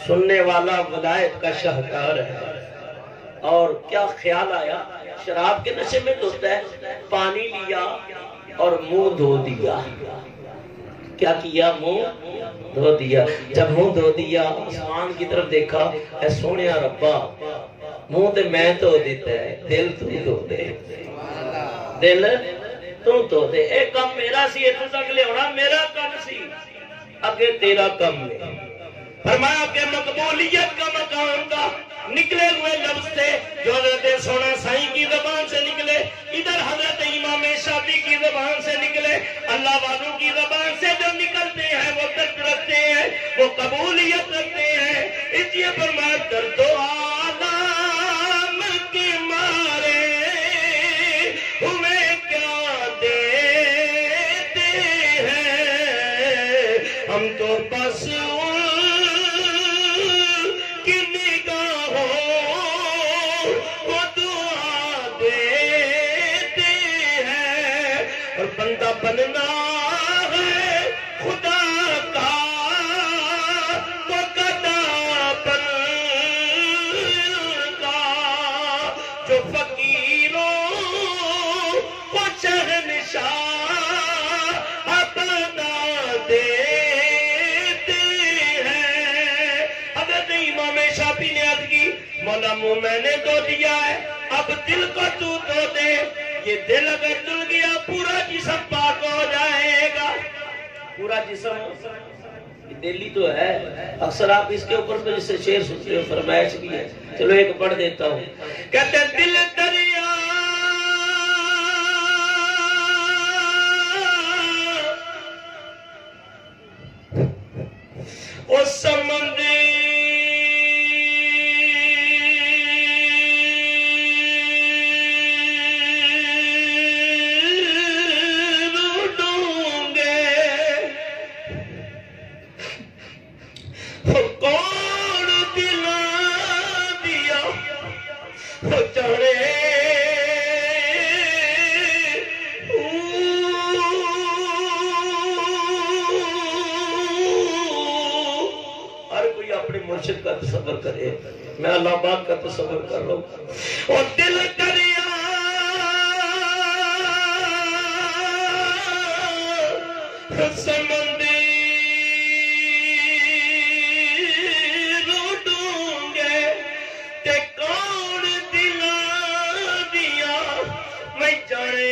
سننے والا ولایت کا شاہکار ہے۔ اور کیا خیال آیا، شراب کے نشے میں دھوتا ہے، پانی لیا اور منہ دھو دیا، کیا کیا، منہ دھو دیا، جب منہ دھو دیا آسمان کی طرف دیکھا، اے سونیا ربا منہ تے میں دھو دیتا ہے، دل تو دھو دے، دل تو دھو دے، اے کم میرا سی، اتو تک لے ہونا میرا کم سی، اگے تیرا کم لے۔ فرمایا کہ مقبولیت کا مقام کا نکلے ہوئے لفظ تھے جو حضرت سونا سائیں کی زبان سے نکلے، ادھر حضرت امام شافعی کی زبان سے نکلے، اللہ والوں کی زبان سے جو نکلتے ہیں وہ درد رکھتے ہیں، وہ قبولیت رکھتے ہیں۔ اس لیے فرمایا درد و آلام کے مارے ہمیں کیا دیتے ہیں، ہم تو بس بننا ہے خدا کا تو قدا بن کا، جو فقیروں کو شہنشاہ اپنا دیتے ہیں۔ حضرت امام شافعی نے عرض کی، مولا منہ میں نے دھو دیا ہے، اب دل کو تو دھو دے، یہ دل اگر دل گیا پورا جسم پاک ہو جائے گا، پورا جسم، دلی تو ہے، اکثر آپ اس کے اوپر تو جس سے شعر سنتے ہو فرمائش بھی ہے، چلو ایک پڑھ دیتا ہوں، کہتے ہیں دل دریا او سمندر مرشد کا تصور کرے، میں اللہ پاک کا تصور کر رہا ہوں، اور دل دریا سمندر ڈوں گے تے کون دلا دیا میں جانے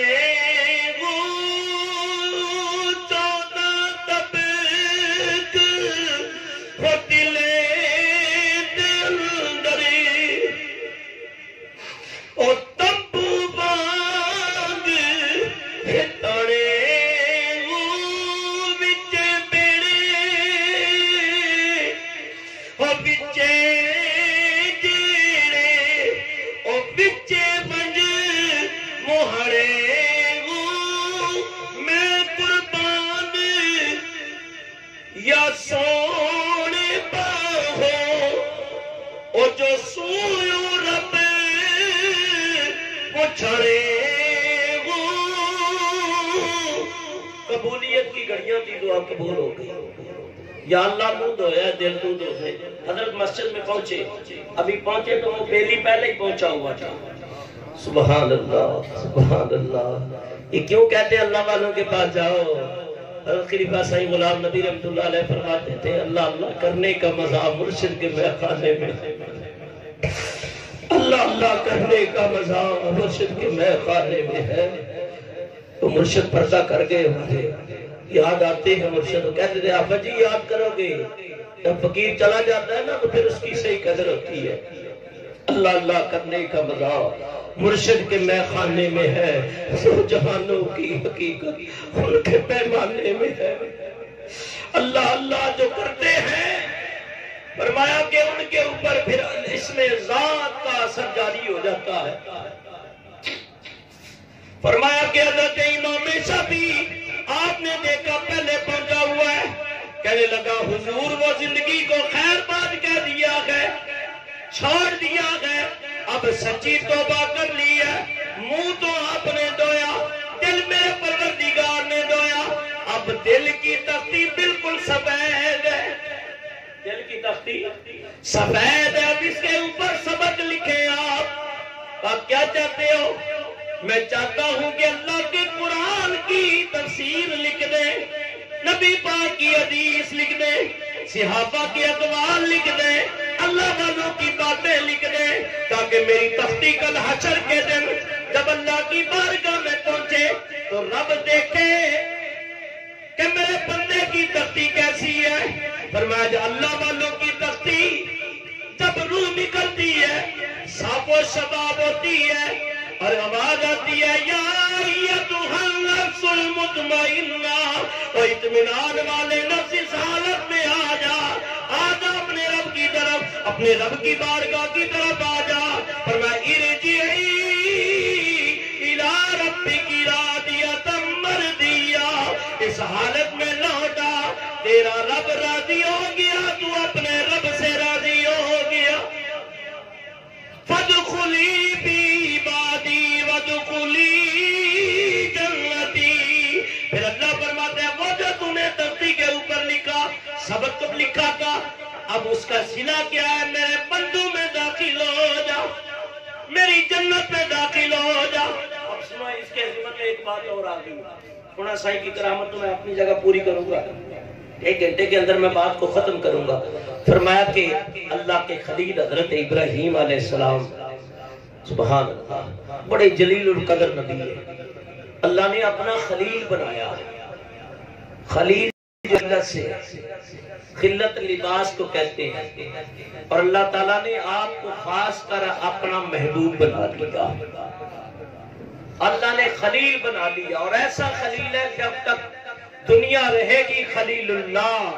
چھڑے قبولیت کی گھڑیاں تھی، دعا قبول ہو گئی. یا اللہ منہ دھویا دل تو دھو دے. حضرت مسجد میں پہنچے، ابھی پہنچے تو وہ بیلی پہلے ہی پہنچا ہوا تھا. سبحان اللہ سبحان اللہ. یہ کیوں کہتے ہیں اللہ والوں کے پاس جاؤ؟ حضرت خلیفہ صاحب غلام نبی رحمۃ اللہ علیہ فرماتے تھے اللہ اللہ کرنے کا مزہ مرشد کے میخانے میں، اللہ اللہ کرنے کا مزہ مرشد کے میخانے میں ہے. تو مرشد پردہ کر گئے ہمارے یاد آتے ہیں مرشد، کہتے تھے آپ جی یاد کرو گے. جب فقیر چلا جاتا ہے نا تو پھر اس کی صحیح قدر ہوتی ہے. اللہ اللہ کرنے کا مزہ مرشد کے میخانے میں ہے، سو جہانوں کی حقیقت ان کے پیمانے میں ہے. اللہ اللہ جو کرتے ہیں فرمایا کہ ان کے اوپر پھر اس میں ذات کا اثر جاری ہو جاتا ہے. فرمایا کہ حضرت امام شافعی آپ نے دیکھا پہلے پہنچا ہوا ہے، کہنے لگا حضور وہ زندگی کو خیر بات کہہ دیا گئے، چھوڑ دیا گئے، اب سچی توبہ کر لی ہے. منہ تو آپ نے دھویا، دل میرے پروردگار نے دھویا. اب دل کی تختی بالکل سفید ہے، دل کی تختی سفید ہے. اب اس کے اوپر سبق لکھے آپ کیا چاہتے ہو؟ میں چاہتا ہوں کہ اللہ کے قرآن کی تفسیر لکھ دیں، نبی پاک کی حدیث لکھ دیں، صحابہ کے اقوال لکھ دیں، اللہ والوں کی باتیں لکھ دیں، تاکہ میری تختی کل حشر کے دن جب اللہ کی بارگاہ میں پہنچے تو رب دیکھے کہ میرے بندے کی تختی کیسی ہے. فرمایا اللہ والوں کی تختی جب روح نکلتی ہے صاف و شباب ہوتی ہے اور آواز آتی ہے یا ایتھا النفس المطمئنہ، تو اطمینان والے نفس اس حالت میں آ جا اپنے رب کی طرف، اپنے رب کی بارگاہ کی طرف آ جا. فرمایا ارجعی الی ربک راضیۃ مرضیہ، اس حالت میں لوٹا تیرا رب راضی ہو گیا، تو اپنے رب سے راضی ہو گیا. فادخلی فی عبادی وادخلی جنتی. پھر اللہ فرماتے ہیں وہ جو تم نے تختی کے اوپر لکھا، سبق تو لکھا تھا، اب اس کا صلہ کیا ہے؟ میرے بندوں میں داخل ہو جا، میری جنت میں داخل ہو جا. اب سنو اس کے ذمہ میں ایک بات اور آ گئی. سونا سائی کی کرامت تو میں اپنی جگہ پوری کروں گا، ایک گھنٹے کے اندر میں بات کو ختم کروں گا. فرمایا کہ اللہ کے خلیل حضرت ابراہیم علیہ السلام سبحان اللہ بڑے جلیل القدر نبی ہے. اللہ نے اپنا خلیل بنایا. خلیل جلت سے خلت لباس کو کہتے ہیں، اور اللہ تعالیٰ نے آپ کو خاص کر اپنا محبوب بنا لیا. اللہ نے خلیل بنا لیا، اور ایسا خلیل ہے جب تک دنیا رہے گی خلیل اللہ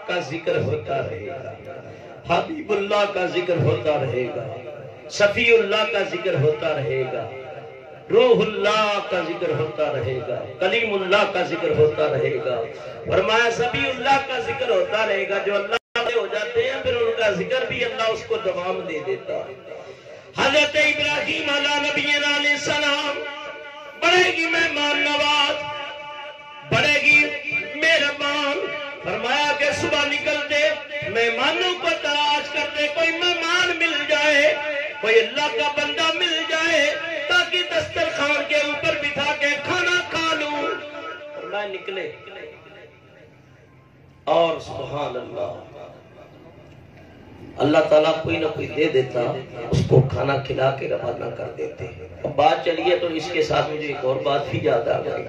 کا ذکر ہوتا رہے گا، حبیب اللہ کا ذکر ہوتا رہے گا، صفی اللہ کا ذکر ہوتا رہے گا، روح اللہ کا ذکر ہوتا رہے گا، کلیم اللہ کا ذکر ہوتا رہے گا. فرمایا صفی اللہ کا ذکر ہوتا رہے گا. جو اللہ سے ہو جاتے ہیں پھر ان کا ذکر بھی اللہ اس کو دوام دے دیتا. حضرت ابراہیم علیہ نبینا علیہ السلام بڑھے گی مہمان نواز، بڑھے گی مہربان. فرمایا کہ صبح نکلتے مہمانوں کو تلاش کرتے، کوئی مہمان مل جائے، کوئی اللہ کا بندہ مل جائے تاکہ دسترخوان کے اوپر بٹھا کے کھانا کھا لوں. فرمایا نکلے، اور سبحان اللہ اللہ تعالیٰ کوئی نہ کوئی دے دیتا، اس کو کھانا کھلا کے روانہ کر دیتے. اب بات چلیے تو اس کے ساتھ مجھے ایک اور بات بھی یاد آ گئی.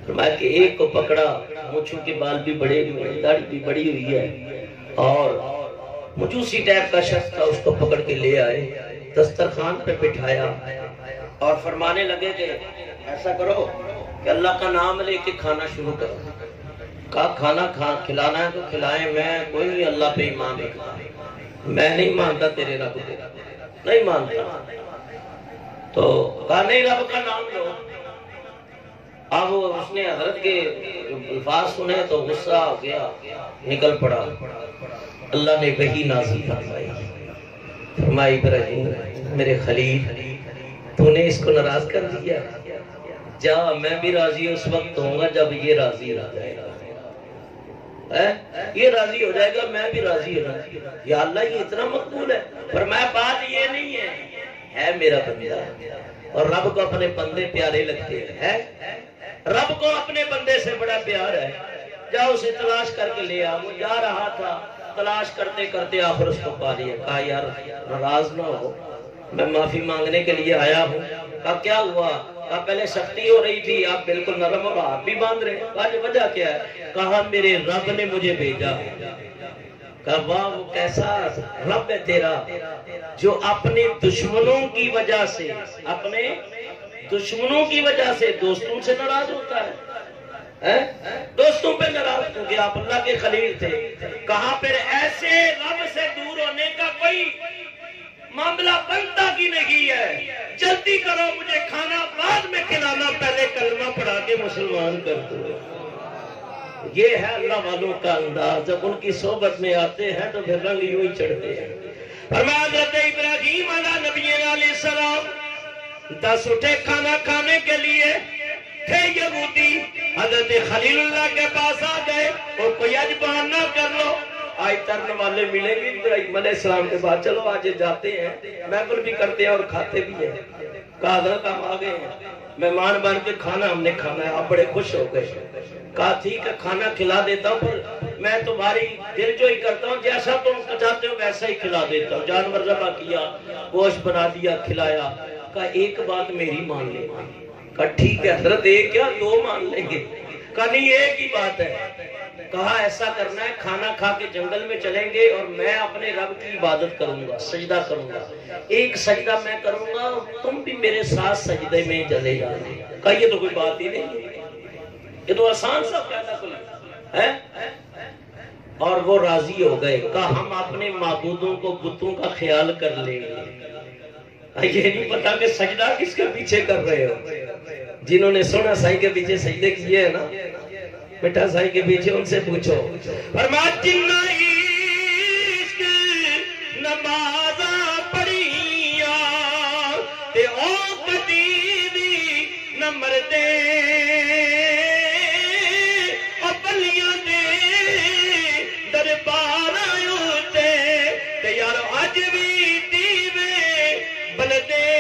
فرمایا کہ ایک کو پکڑا، مونچھوں کے بال بھی بڑے ہوئے، داڑھی بھی بڑی ہوئی ہے، اور مجوسی ٹائپ کا شخص تھا، اس کو پکڑ کے لے آئے، دسترخوان پہ بٹھایا اور فرمانے لگے کہ ایسا کرو کہ اللہ کا نام لے کے کھانا شروع کرو. کہا کھانا کھلانا ہے تو کھلائیں، میں کوئی نہیں اللہ پہ ایمان رکھتا، میں نہیں مانتا تیرے رب کو، نہیں مانتا. تو کہا نہیں رب کا نام لو. اب اس نے حضرت کے الفاظ سنے تو غصہ ہو گیا، نکل پڑا. اللہ نے وحی نازل فرمائی، فرمائی ابراہیم میرے خلیل تو نے اس کو ناراض کر دیا، جا میں بھی راضی اس وقت ہوں گا جب یہ راضی ہو جائے گا، یہ راضی ہو جائے گا میں بھی راضی ہوں گا۔ یا اللہ یہ اتنا مقبول ہے؟ فرمایا بات یہ نہیں ہے میرا بندہ، اور رب کو اپنے بندے پیارے لگتے ہیں، رب کو اپنے بندے سے بڑا پیار ہے۔ جاؤ اسے تلاش کر کے لے آؤ۔ وہ جا رہا تھا تلاش کرتے کرتے آخر اس کو پا لیا۔ کہا یار ناراض نہ ہو، میں معافی مانگنے کے لیے آیا ہوں۔ کہا کیا ہوا؟ کہا پہلے سختی ہو رہی تھی، آپ بالکل نرم اور ہاتھ بھی باندھ رہے ہیں۔ کہا وجہ کیا ہے؟ کہا میرے رب نے مجھے بھیجا۔ کہا واہ وہ کیسا رب ہے تیرا جو اپنے دشمنوں کی وجہ سے، اپنے دشمنوں کی وجہ سے دوستوں سے ناراض ہوتا ہے۔ دوستوں پہ ناراض ہو گیا، آپ اللہ کے خلیل تھے۔ کہا پھر ایسے رب سے دور ہونے کا کوئی معاملہ بنتا کی نہیں ہے، جلدی کرو مجھے کھانا بعد میں کھلانا، پہلے کلمہ پڑھا کے مسلمان کر دو۔ یہ ہے اللہ والوں کا انداز، جب ان کی صحبت میں آتے ہیں تو پھر رنگ یوں ہی چڑھتے ہیں۔ فرمایا حضرت ابراہیم علیہ نبی علیہ السلام 10 اٹھے کھانا کھانے کے لیے، تھے یہودی، حضرت خلیل اللہ کے پاس آ گئے اور کوئی آج بہانہ کر لو، آج ترن والے ملیں گے ابراہیم علیہ السلام کے بعد، چلو آج جاتے ہیں، محفل بھی کرتے ہیں اور کھاتے بھی ہیں۔ کہا حضرت ہم آ گئے ہیں، مہمان بن کے کھانا ہم نے کھانا ہے، آپ بڑے خوش ہو گئے۔ کہا ٹھیک ہے کھانا کھلا دیتا ہوں، پر میں تمہاری دل جو ہی کرتا ہوں جیسا تم چاہتے ہو ویسا ہی کھلا دیتا ہوں۔ جانور ذبح کیا، گوشت بنا دیا، کھلایا۔ کہا ایک بات میری مان لے۔ کہا ٹھیک ہے حضرت ایک کیا 2 مان لیں گے؟ کہا نہیں ایک ہی بات ہے۔ کہا ایسا کرنا ہے کھانا کھا کے جنگل میں چلیں گے اور میں اپنے رب کی عبادت کروں گا، سجدہ کروں گا، ایک سجدہ میں کروں گا اور تم بھی میرے ساتھ سجدے میں چلے جانے۔ کہا یہ تو کوئی بات ہی نہیں، یہ تو آسان سا کہنا کوئی ہے۔ اور وہ راضی ہو گئے۔ کہا ہم اپنے معبودوں کو بتوں کا خیال کر لیں گے، یہ نہیں پتا کہ سجدہ کس کے پیچھے کر رہے ہو۔ جنہوں نے سونا سائی کے پیچھے سجدے کیے ہیں نا، بیٹا سائی کے پیچھے ان سے پوچھو۔ فرمایا جنہ عشق نمازاں پڑھیاں تے او کدی بھی نہ مردے، او بلیاں دے دربار آئے تے یار اج بھی دیوے بلدے۔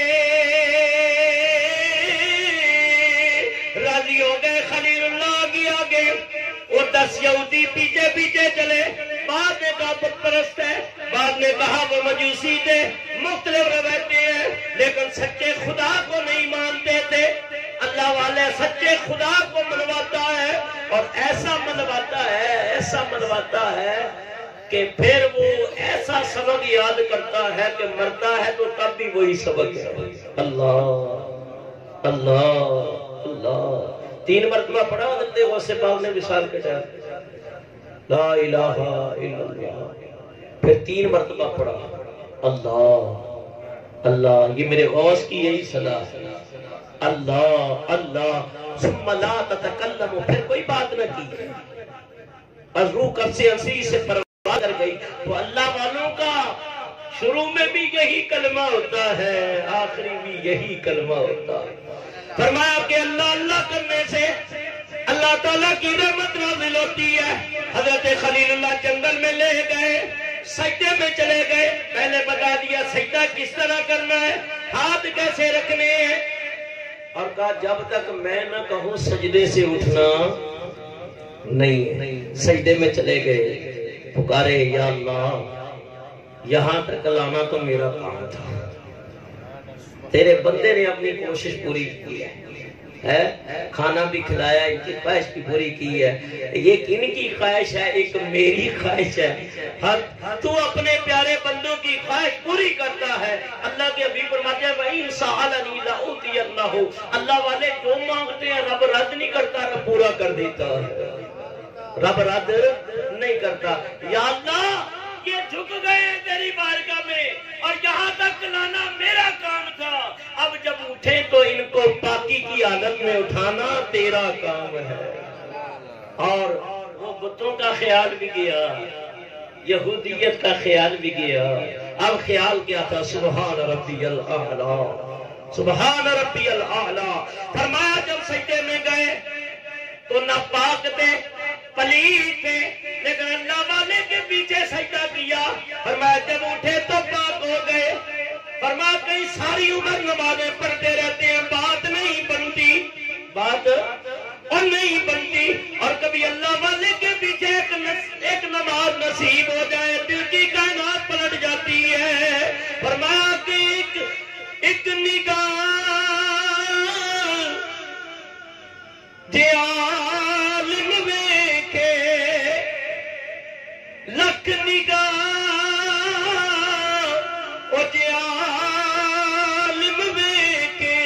راضی ہو گئے خلیل اللہ کی آگے، وہ 10 یہودی پیچھے پیچھے چلے۔ بعد نے کہا بت پرست ہے، بعد نے کہا وہ مجوسی تھے، مختلف روایتیں ہیں، لیکن سچے خدا کو نہیں مانتے تھے۔ اللہ والے سچے خدا کو منواتا ہے، اور ایسا منواتا ہے، ایسا منواتا ہے کہ پھر وہ ایسا سبق یاد کرتا ہے کہ مرتا ہے تو تب بھی وہی سبق ہے۔ اللہ اللہ اللہ 3 مرتبہ پڑھا حضرت غوث پاک نے وصال کے ٹائم، لا الہ الا اللہ، پھر 3 مرتبہ پڑھا اللہ اللہ۔ یہ میرے غوث کی یہی صدا ہے، اللہ اللہ ثم لا تتکلم، پھر کوئی بات نہ کی، اور روح کب سے انسی سے پرواز کر گئی۔ تو اللہ والوں کا شروع میں بھی یہی کلمہ ہوتا ہے، آخری بھی یہی کلمہ ہوتا ہے۔ فرمایا کہ اللہ اللہ کرنے سے اللہ تعالیٰ کی رحمت نازل ہوتی ہے۔ حضرت خلیل اللہ جنگل میں لے گئے، سجدے میں چلے گئے، پہلے بتا دیا سجدہ کس طرح کرنا ہے، ہاتھ کیسے رکھنے ہیں، اور کہا جب تک میں نہ کہوں سجدے سے اٹھنا نہیں ہے۔ سجدے میں چلے گئے، پکارے یا اللہ، یہاں تک لانا تو میرا کام تھا، تیرے بندے نے اپنی کوشش پوری کی ہے، کھانا بھی کھلایا، ان کی خواہش بھی پوری کی ہے۔ یہ کن کی خواہش ہے؟ ایک میری خواہش ہے۔ تو اپنے پیارے بندوں کی خواہش پوری کرتا ہے۔ اللہ کے حبیب فرماتے ہیں وَإِن سَأَلَنِي لَأُعْطِيَنَّهُ، اللہ والے جو مانگتے ہیں رب رد نہیں کرتا، رب پورا کر دیتا ہے، رب رد نہیں کرتا۔ یا اللہ یہ جھک گئے ہیں تیری بارگاہ میں، اور یہاں تک لانا میرا کام تھا، اب جب اٹھے تو ان کو پاکی کی حالت میں اٹھانا تیرا کام ہے۔ اور وہ بتوں کا خیال بھی گیا، یہودیت کا خیال بھی گیا۔ اب خیال کیا تھا؟ سبحان ربی الاعلیٰ، سبحان ربی الاعلیٰ. فرمایا جب سجدے میں گئے تو ناپاک تھے، پلید تھے، لیکن اللہ والے کے پیچھے سجدہ کیا. فرمایا جب اٹھے تو پاک ہو گئے. فرمایا کئی ساری عمر نمازیں پڑھتے رہتے ہیں، بات نہیں بنتی، بات اور نہیں بنتی، اور کبھی اللہ والے کے پیچھے ایک نماز نصیب ہو جائے دل کی کائنات پلٹ جاتی ہے. فرمایا کہ ایک نگاہ جے عالم ویکھے لکھ نگاہ او جے عالم ویکھے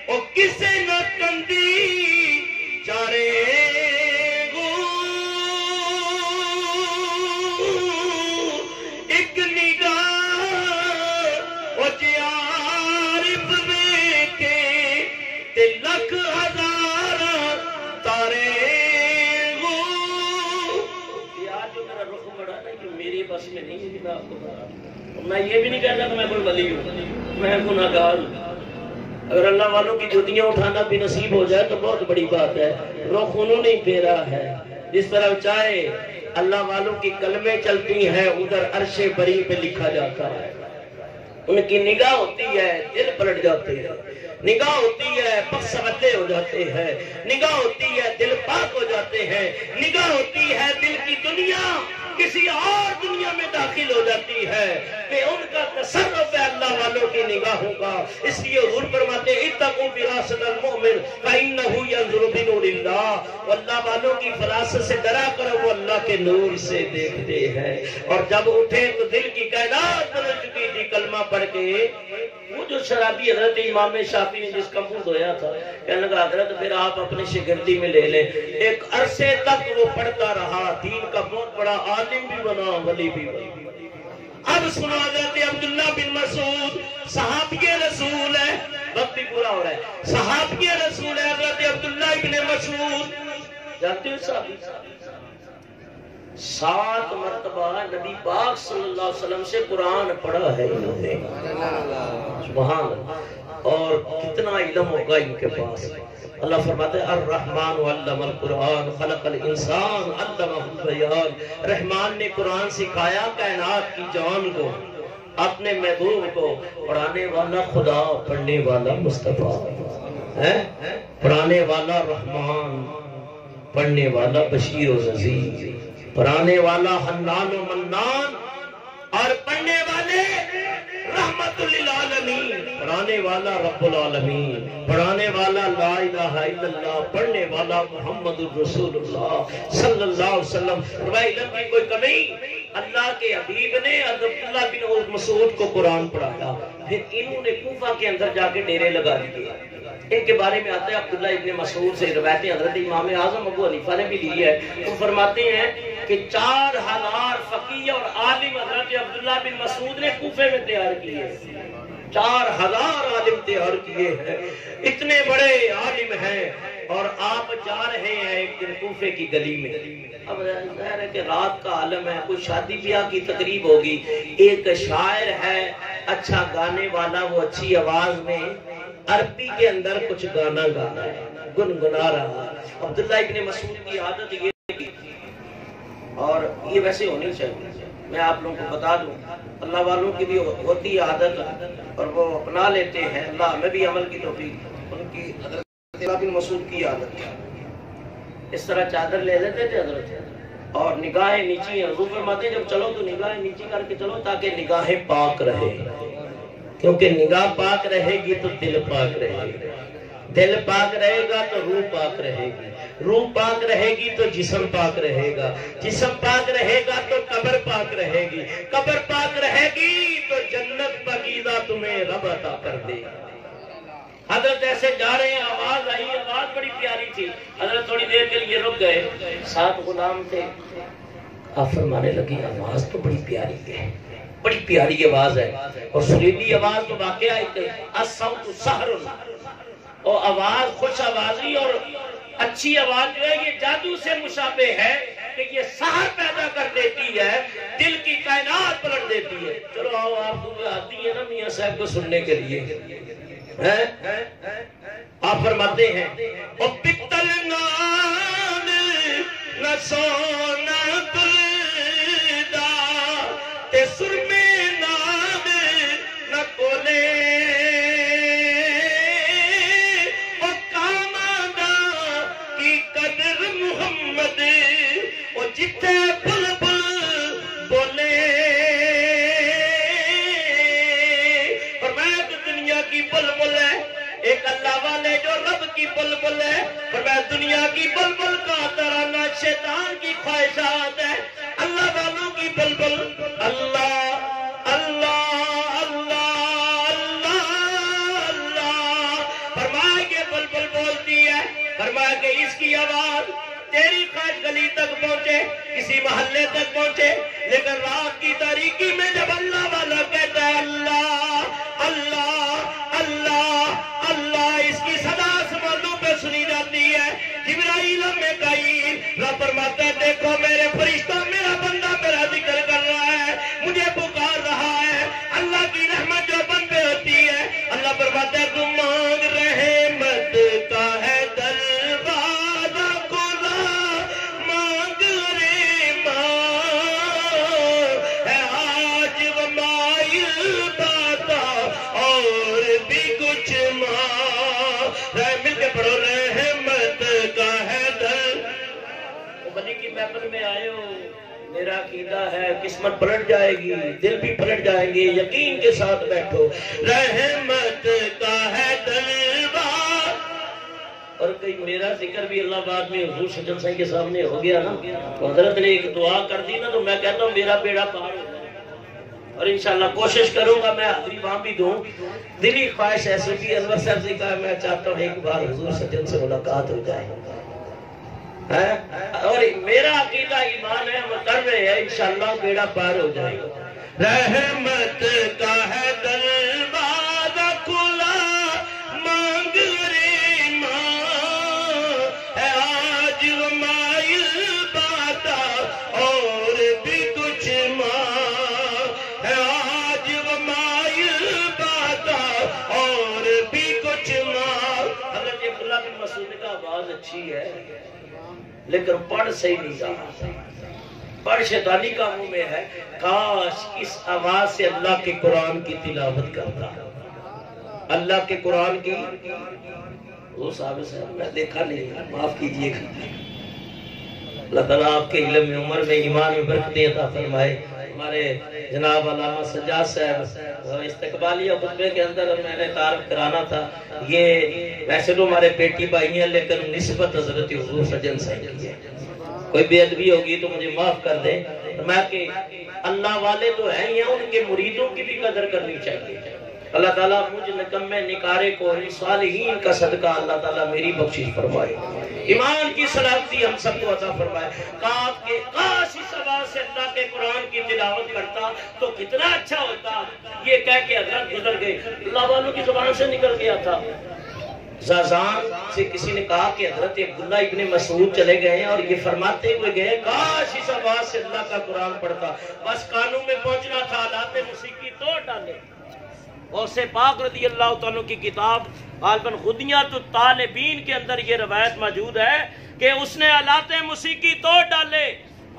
او کسے نہ کندی چارے گو. ایک نگاہ او جے عارف ویکھے تے لکھ ہزار تارے گو. آج جو میرا رخ بڑھا ہے کہ میری بس میں نہیں ہے، میں آپ کو بتا رہا ہوں. میں یہ بھی نہیں کہتا کہ میں کوئی ولی ہوں، میں گناہگار ہوں. اگر اللہ والوں کی جوتیاں اٹھانا بھی نصیب ہو جائے تو بہت بڑی بات ہے. رخ انہوں نے پھیرا ہے. جس طرح چاہے اللہ والوں کی کلمیں چلتی ہیں ادھر عرش بری پہ لکھا جاتا ہے. ان کی نگاہ ہوتی ہے دل پلٹ جاتے ہیں، نگاہ ہوتی ہے پگ سوتے ہو جاتے ہیں، نگاہ ہوتی ہے دل پاک ہو جاتے ہیں، نگاہ ہوتی ہے دل کی دنیا کسی اور دنیا میں داخل ہو جاتی ہے کہ ان کا تصرف ہے اللہ والوں کی نگاہوں کا. اس لیے حضور فرماتے ہیں اتقوا فراست المؤمن فإنه ينظر بنور اللہ. اللہ والوں کی فراست سے ڈرا کرو، وہ اللہ کے نور سے دیکھتے ہیں. اور جب اٹھے تو دل کی کائنات بدل چکی تھی کلمہ پڑھ کے. وہ جو شرابی حضرت امام شافعی نے جس کا منہ دھویا تھا، کہنے لگا حضرت پھر آپ اپنے شاگردی میں لے لیں. ایک عرصے تک وہ پڑھتا رہا، دین کا بہت بڑا عالم بھی بنا، ولی بھی بنا. اب سنا حضرت عبداللہ بن مسعود صحابی رسول ہے، وقت بھی پورا ہو رہا ہے، صحابی رسول ہے حضرت عبداللہ بن مسعود. جانتے ہو صحابی 7 مرتبہ نبی پاک صلی اللہ علیہ وسلم سے قرآن پڑھا ہے انہوں نے. سبحان اللہ. اور کتنا علم ہوگا ان کے پاس. اللہ فرماتے ہیں الرحمن علم القرآن خلق الانسان علمہ البیان. رحمان نے قرآن سکھایا کائنات کی جان کو، اپنے محبوب کو. پڑھانے والا خدا، پڑھنے والا مصطفیٰ، پڑھانے والا رحمان، پڑھنے والا بشیر و نذیر، پڑھانے والا حنان و منان، اور پڑھنے والے رحمت للعالمین. پڑھانے والا رب العالمین، پڑھانے والا لا الہ الا اللہ، پڑھنے والا محمد الرسول اللہ صلی اللہ علیہ وسلم. علم کی کوئی کمی؟ اللہ کے حبیب نے عبداللہ بن مسعود کو قرآن پڑھایا. پھر انہوں نے کوفہ کے اندر جا کے ڈیرے لگا دیے. ان کے بارے میں آتا ہے عبداللہ ابن مسعود سے روایتیں حضرت امام اعظم ابو حنیفہ نے بھی لی ہے. وہ فرماتے ہیں کہ 4000 فقیہ اور عالم حضرت عبداللہ بن مسعود نے کوفے میں تیار کیے. 4000 عالم تیار کیے ہیں، اتنے بڑے عالم ہیں. اور آپ جا رہے ہیں ایک دن کوفے کی گلی میں. اب ظاہر ہے کہ رات کا عالم ہے، کوئی شادی بیاہ کی تقریب ہوگی. ایک شاعر ہے اچھا گانے والا، وہ اچھی آواز میں عربی کے اندر کچھ گانا گانا ہے، گنگنا رہا. عبداللہ ابن مسعود کی عادت یہ تھی، اور یہ ویسے ہونی چاہیے، میں آپ لوگوں کو بتا دوں، اللہ والوں کی بھی ہوتی عادت اور وہ اپنا لیتے ہیں. اللہ ہمیں بھی عمل کی توفیق. ان کی حضرت ابن مسعود کی عادت ہے، اس طرح چادر لے لیتے تھے حضرت اور نگاہیں نیچی. حضور فرماتے ہیں جب چلو تو نگاہیں نیچی کر کے چلو تاکہ نگاہیں پاک رہے، کیونکہ نگاہ پاک رہے گی تو دل پاک رہے گا، دل پاک رہے گا تو روح پاک رہے گی، روح پاک رہے گی تو جسم پاک رہے گا، جسم پاک رہے گا تو قبر پاک رہے گی، قبر پاک رہے گی تو جنت پاکیزہ تمہیں رب عطا کر دے گا. حضرت ایسے جا رہے ہیں، آواز آئی، آواز بڑی پیاری تھی. حضرت تھوڑی دیر کے لیے رک گئے. 7 غلام تھے. آپ فرمانے لگی آواز تو بڑی پیاری ہے، بڑی پیاری آواز ہے، اور سریلی آواز تو واقعہ الصوت سحر، اور آواز خوش آوازی اور اچھی آواز جو ہے یہ جادو سے مشابہ ہے کہ یہ سحر پیدا کر دیتی ہے، دل کی کائنات پلٹ دیتی ہے. چلو آؤ، آپ آتی ہے نا میاں صاحب کو سننے کے لیے. آپ فرماتے ہیں او پتل نال نہ سونا پلدا تے سرمے نال نہ کولے او کامادا کی قدر محمد او جتھے بلبل بولے بلبل ہے ایک اللہ والے جو رب کی بلبل ہے فرمایا دنیا کی بلبل کا ترانہ شیطان کی خواہشات ہے اللہ والوں کی بلبل اللہ اللہ اللہ اللہ اللہ فرمایا کہ بلبل بولتی ہے فرمایا کہ اس کی آواز تیری خواہش گلی تک پہنچے کسی محلے تک پہنچے لیکن رات کی تاریکی میں جب اللہ والا کہتا ہے اللہ اللہ اللہ اللہ اس کی صدا آسمانوں پہ سنی جاتی ہے جبرائیل میکائیل رب فرماتا ہے دیکھو میرے فرشتہ میرا بندہ میرا ذکر کر رہا ہے مجھے پکار رہا ہے اللہ کی رحمت جو بن پہ ہوتی ہے اللہ فرماتا ہے تم مانگ رحمت کا ہے دروازہ کھلا مانگ رے ہے آج وہ مائل باتا اور بھی کچھ مل کے پڑھو رحمت کا ہے در بلی کی محفل میں آئے ہو میرا عقیدہ ہے قسمت پلٹ جائے گی دل بھی پلٹ جائیں گے یقین کے ساتھ بیٹھو رحمت کا ہے دربار اور کئی میرا ذکر بھی اللہ بعد میں حضور سجن سائیں کے سامنے ہو گیا نا تو حضرت نے ایک دعا کر دی نا تو میں کہتا ہوں میرا بیڑا پار ہو جائے اور انشاءاللہ کوشش کروں گا میں حاضری وہاں بھی دوں دلی خواہش ایسے بھی انور صاحب سے کہا میں چاہتا ہوں ایک بار حضور سجن سے ملاقات ہو جائے اور میرا عقیدہ ایمان ہے ہم کر رہے ہیں انشاءاللہ بیڑا پار ہو جائے گا رحمت کا ہے دروازہ کھلا مانگ رے ماں ہے آج وہ مائل باتا اور بھی کچھ ماں ہے آج وہ مائل باتا اور بھی کچھ ماں حضرت عبداللہ بن مسعود کا آواز اچھی ہے لیکن پڑھ صحیح نہیں رہا پڑھ شیطانی کاموں میں ہے کاش اس آواز سے اللہ کے قرآن کی تلاوت کرتا اللہ کے قرآن کی وہ صاحب سے میں دیکھا نہیں معاف کیجئے گا اللہ تعالیٰ آپ کے علم میں عمر میں ایمان میں برکتیں عطا فرمائے ہمارے جناب علامہ سجاد صاحب استقبالیہ خطبے کے اندر میں نے تعارف کرانا تھا یہ ویسے تو ہمارے بیٹی بھائی ہیں لیکن نسبت حضرت حضور سجن صاحب کی ہے کوئی بے ادبی ہوگی تو مجھے معاف کر دیں میں کہ اللہ والے تو ہیں یا ان کے مریدوں کی بھی قدر کرنی چاہیے اللہ تعالیٰ مجھ نکمے نکارے کو صالحین کا صدقہ اللہ تعالیٰ میری بخشش فرمائے ایمان کی سلامتی ہم سب کو عطا فرمائے کاش اس آواز سے اللہ کے قرآن کی تلاوت کرتا تو کتنا اچھا ہوتا یہ کہہ کے حضرت گزر گئے اللہ والوں کی زبان سے نکل گیا تھا زازان سے کسی نے کہا کہ حضرت عبداللہ ابن مسعود چلے گئے ہیں اور یہ فرماتے ہوئے گئے کاش اس آواز سے اللہ کا قرآن پڑھتا بس کانوں میں پہنچنا تھا آلات موسیقی توڑ ڈالے غوث پاک رضی اللہ عنہ کی کتاب غالباً خدیات الطالبین کے اندر یہ روایت موجود ہے کہ اس نے آلات موسیقی توڑ ڈالے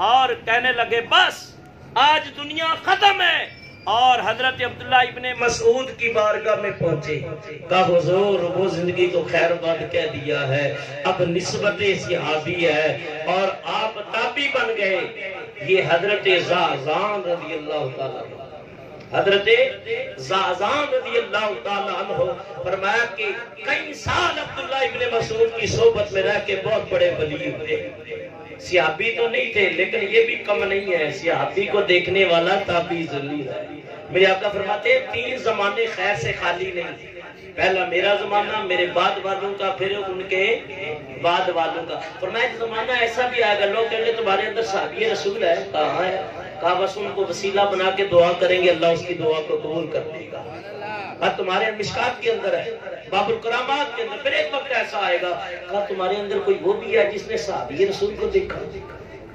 اور کہنے لگے بس آج دنیا ختم ہے اور حضرت عبداللہ ابن مسعود کی بارگاہ میں پہنچے کہا حضور وہ زندگی کو خیر باد کہہ دیا ہے اب نسبت صحابی ہے اور آپ تابعی بن گئے یہ حضرت زازان رضی اللہ تعالیٰ حضرت زازان رضی اللہ تعالیٰ عنہ فرمایا کہ کئی سال عبداللہ ابن مسعود کی صحبت میں رہ کے بہت بڑے ولی ہوئے صحابی تو نہیں تھے لیکن یہ بھی کم نہیں ہے صحابی کو دیکھنے والا تابعی ضروری ہے میرے آقا فرماتے ہیں تین زمانے خیر سے خالی نہیں پہلا میرا زمانہ میرے بعد والوں کا پھر ان کے بعد والوں کا فرمایا ایک زمانہ ایسا بھی آئے گا لوگ کہیں گے تمہارے اندر صحابی رسول ہے کہاں ہے کہا بس ان کو وسیلہ بنا کے دعا کریں گے اللہ اس کی دعا کو قبول کر لے گا اور تمہارے مشکات کے اندر ہے باب الکرامات کے اندر پھر ایک وقت ایسا آئے گا کہا تمہارے اندر کوئی وہ بھی ہے جس نے صحابی رسول کو دیکھا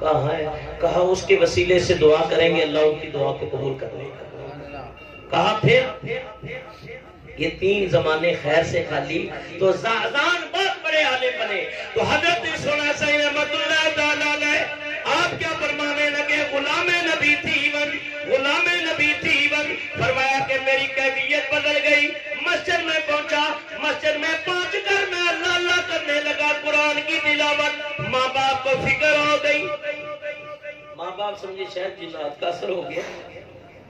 کہاں ہے کہا اس کے وسیلے سے دعا کریں گے اللہ ان کی دعا کو قبول کر لے گا کہا پھر یہ 3 زمانے خیر سے خالی تو زعزان بہت بڑے عالم بنے. تو حضرت سونا صحیح رحمت اللہ تعالیٰ علیہ آپ کیا فرمانے لگے؟ غلام نبی تھی ون، غلام نبی تھی ون. فرمایا کہ میری کیفیت بدل گئی. مسجد میں پہنچا، مسجد میں پہنچ کر میں اللہ اللہ کرنے لگا، قرآن کی تلاوت. ماں باپ کو فکر ہو گئی. ماں باپ سمجھے شاید جنات کا اثر ہو گیا،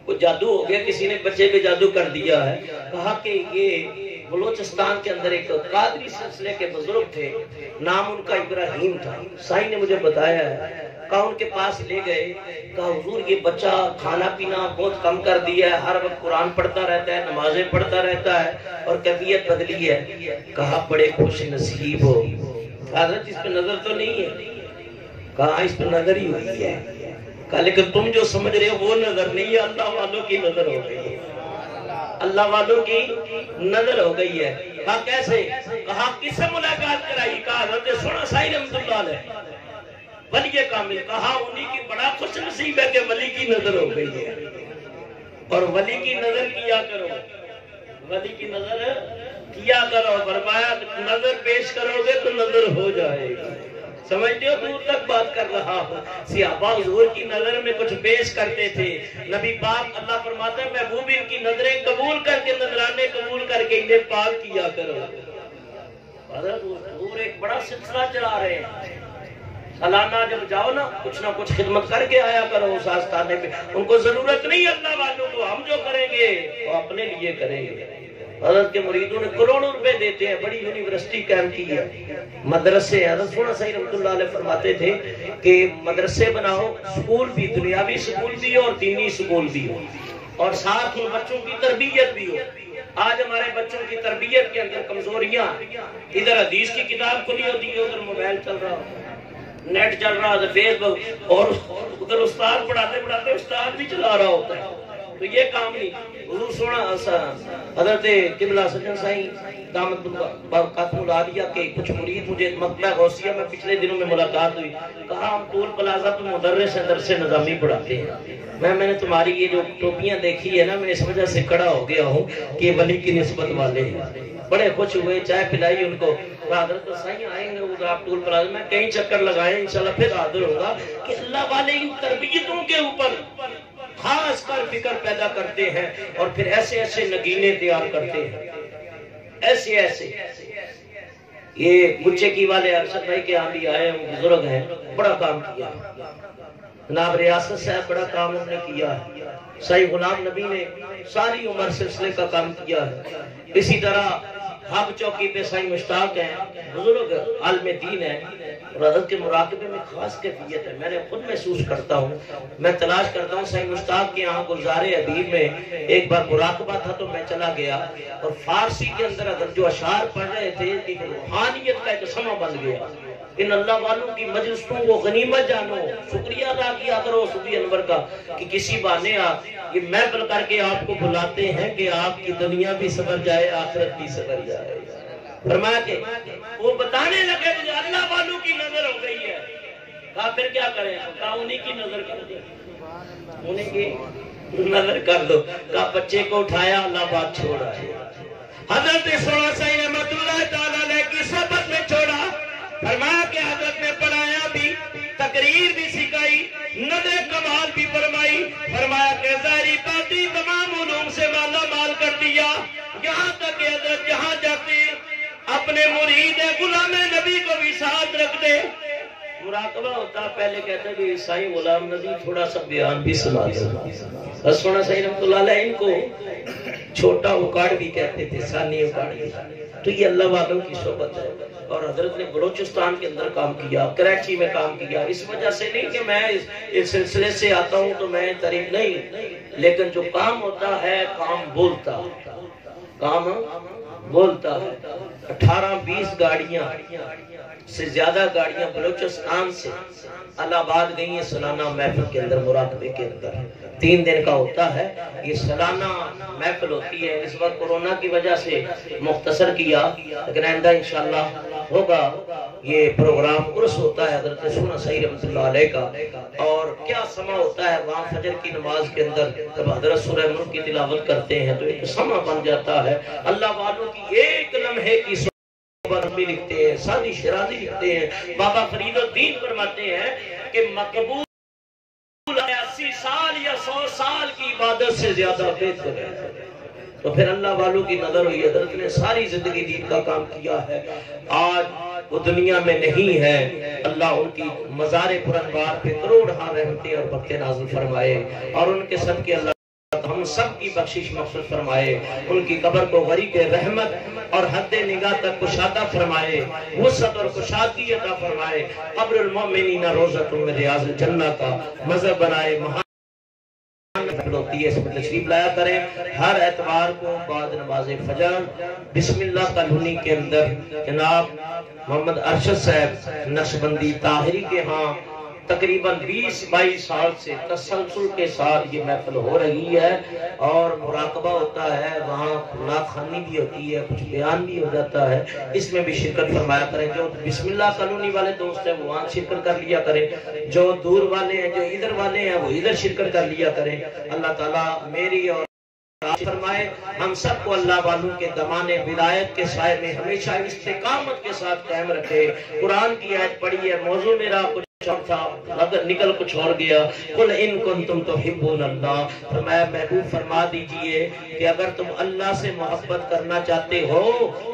کوئی جادو ہو گیا، کسی نے بچے پہ جادو کر دیا ہے. کہا کہ یہ بلوچستان کے اندر ایک قادری سلسلے کے بزرگ تھے، نام ان کا ابراہیم تھا. سائی نے مجھے بتایا ہے. کہا ان کے پاس لے گئے، کہا حضور یہ بچہ کھانا پینا بہت کم کر دیا ہے، ہر وقت قرآن پڑھتا رہتا ہے، نمازیں پڑھتا رہتا ہے اور کیفیت بدلی ہے. کہا بڑے خوش نصیب ہو. حضرت اس پہ نظر تو نہیں ہے؟ کہا اس پہ نظر ہی ہوئی ہے. کہا لیکن تم جو سمجھ رہے ہو وہ نظر نہیں ہے، اللہ والوں کی نظر ہو گئی ہے، اللہ والوں کی نظر ہو گئی ہے. کہا کیسے؟ کہا کس سے ملاقات کرائی؟ کہا حضرت سونا صاحب رحمۃ اللہ علیہ ولی کامل. کہا انہی کی بڑا خوش نصیب ہے کہ ولی کی نظر ہو گئی ہے. اور ولی کی نظر کیا کرو، ولی کی نظر کیا کرو. فرمایا نظر پیش کرو گے تو نظر ہو جائے گی. سمجھتے ہو دور تک بات کر رہا ہوں. صحابہ حضور کی نظر میں کچھ پیش کرتے تھے. نبی پاک اللہ فرماتا ہے محبوب ان کی نظریں قبول کر کے، نظرانے قبول کر کے انہیں پاک کیا کرو. حضرت حضور ایک بڑا سلسلہ چلا رہے ہیں. سالانہ جب جاؤ نا کچھ نہ کچھ خدمت کر کے آیا کرو اس آستانے پہ. ان کو ضرورت نہیں اللہ والوں کو، ہم جو کریں گے وہ اپنے لیے کریں گے. حضرت کے مریدوں نے کروڑوں روپے دیتے ہیں، بڑی یونیورسٹی قائم کی ہے، مدرسے. حضرت سونا صحیح رحمۃ اللہ علیہ فرماتے تھے کہ مدرسے بناؤ، سکول بھی، دنیاوی سکول بھی ہو اور دینی سکول بھی ہو، اور ساتھ ان بچوں کی تربیت بھی ہو. آج ہمارے بچوں کی تربیت کے اندر کمزوریاں، ادھر حدیث کی کتاب کھلی ہوتی ہے، ادھر موبائل چل رہا ہو، نیٹ چل رہا ہے، فیس بک، اور ادھر استاد پڑھاتے پڑھاتے استاد بھی چلا رہا ہوتا ہے. تو یہ کام نہیں. حضور سونا حضرت قبلہ سجن سائیں دامت برکاتہ العالیہ کے کچھ مرید مجھے مکتبہ غوثیہ میں پچھلے دنوں میں ملاقات ہوئی. کہا ہم ٹول پلازہ تو مدرس ہیں، درس نظامی پڑھاتے ہیں. میں نے تمہاری یہ جو ٹوپیاں دیکھی ہے نا، میں اس وجہ سے کھڑا ہو گیا ہوں کہ ولی کی نسبت والے ہیں. بڑے خوش ہوئے، چائے پلائی ان کو. حضرت تو سائیں آئیں گے ادھر آپ ٹول پلازہ میں، کئی چکر لگائیں انشاءاللہ پھر حاضر ہوگا کہ اللہ والے ان تربیتوں کے اوپر خاص کر فکر پیدا کرتے ہیں اور پھر ایسے ایسے نگینے تیار کرتے ہیں، ایسے ایسے. یہ گچے کی والے ارشد بھائی کے یہاں بھی آئے ہیں، بزرگ ہیں، بڑا کام کیا. جناب ریاست صاحب بڑا کام انہوں نے کیا ہے. صحیح غلام نبی نے ساری عمر سلسلے کا کام کیا ہے. اسی طرح حق چوکی پہ صحیح مشتاق ہیں، بزرگ عالم دین ہیں، اور حضرت کے مراقبے میں خاص کیفیت ہے. میں نے خود محسوس کرتا ہوں، میں تلاش کرتا ہوں. صحیح مشتاق کے یہاں گلزار حبیب میں ایک بار مراقبہ تھا تو میں چلا گیا، اور فارسی کے اندر حضرت جو اشعار پڑھ رہے تھے کہ روحانیت کا ایک سما بن گیا. ان اللہ والوں کی مجلسوں کو غنیمت جانو، شکریہ ادا کیا کرو صوفی انور کا کہ کسی بہانے یہ محفل کر کے آپ کو بلاتے ہیں کہ آپ کی دنیا بھی سنور جائے، آخرت بھی سنور جائے. فرمایا کہ وہ بتانے لگے مجھے اللہ والوں کی نظر ہو گئی ہے. کہا پھر کیا کریں؟ کہا انہی کی نظر کر دو، انہی کی نظر کر دو. کہا بچے کو اٹھایا، اللہ بات چھوڑا ہے. حضرت سونا صحیح رحمۃ اللہ تعالیٰ علیہ کی صحبت میں چھوڑا. فرمایا کہ حضرت نے پڑھایا بھی، تقریر بھی سکھائی، نظر کمال بھی فرمائی. فرمایا کہ ظاہری باطنی تمام علوم سے مالا مال کر دیا، یہاں تک کہ حضرت جہاں جاتے اپنے مرید غلام نبی کو بھی ساتھ رکھ دے. مراقبہ ہوتا پہلے کہتا کہ عیسائی غلام نبی تھوڑا سا بیان بھی سنا دے. سونا صحیح رحمۃ اللہ علیہ ان کو چھوٹا اوکاڑ بھی کہتے تھے، ثانی اوکاڑ بھی. تو یہ اللہ والوں کی صحبت ہے. اور حضرت نے بلوچستان کے اندر کام کیا، کراچی میں کام کیا. اس وجہ سے نہیں کہ میں اس سلسلے سے آتا ہوں تو میں طریق نہیں، لیکن جو کام ہوتا ہے کام بولتا، کام بولتا ہے. 18-20 گاڑیاں سے زیادہ گاڑیاں بلوچستان سے الہ آباد گئی ہیں سالانہ محفل کے اندر، مراقبے کے اندر 3 دن کا ہوتا ہے. یہ سالانہ محفل ہوتی ہے. اس وقت کورونا کی وجہ سے مختصر کیا، لیکن آئندہ انشاءاللہ ہوگا. یہ پروگرام عرس ہوتا ہے حضرت سونا صحیح رحمۃ اللہ علیہ کا، اور کیا سما ہوتا ہے وہاں فجر کی نماز کے اندر. جب حضرت سورہ ملک کی تلاوت کرتے ہیں تو ایک سمع بن جاتا ہے. اللہ والوں کی ایک لمحے کی بھی لکھتے ہیں, سادی شرازی لکھتے ہیں. بابا فرید الدین فرماتے ہیں کہ مقبول 80 سال یا 100 سال کی عبادت سے زیادہ بہتر ہے. تو پھر اللہ والوں کی نظر ہوئی. حضرت نے ساری زندگی دین کا کام کیا ہے, آج وہ دنیا میں نہیں ہے. اللہ ان کی مزار پرانوار پہ کروڑ ہاں رحمتیں اور برکتیں نازل فرمائے, اور ان کے سب کے اللہ ہم سب کی بخشش مغفرت فرمائے. ان کی قبر کو غریق رحمت اور حد نگاہ تک کشادہ فرمائے, وسعت اور کشادگی عطا فرمائے. قبر المؤمنین روضۃ من ریاض الجنہ کا مذہب بنائے. ہوتی ہے, اس پر تشریف لایا کریں. ہر اتوار کو بعد نماز فجر بسم اللہ کالونی کے اندر جناب محمد ارشد صاحب نقشبندی طاہری کے ہاں تقریباً 20-22 سال سے تسلسل کے ساتھ یہ محفل ہو رہی ہے, اور مراقبہ ہوتا ہے, وہاں ناخوانی بھی ہوتی ہے, کچھ بیان بھی ہو جاتا ہے. اس میں بھی شرکت فرمایا کریں. جو بسم اللہ کالونی والے دوست ہیں وہ وہاں شرکت کر لیا کریں, جو دور والے ہیں, جو ادھر والے ہیں, وہ ادھر شرکت کر لیا کریں. اللہ تعالیٰ میری اور فرمائے ہم سب کو اللہ والوں کے دمان ولایت کے سائے میں ہمیشہ استقامت کے ساتھ قائم رکھے. قرآن کی آیت پڑھی ہے, موضوع میرا کچھ اور تھا, اگر نکل کچھ اور گیا. قل ان کنتم تحبون اللہ, فرمایا محبوب فرما دیجئے کہ اگر تم اللہ سے محبت کرنا چاہتے ہو,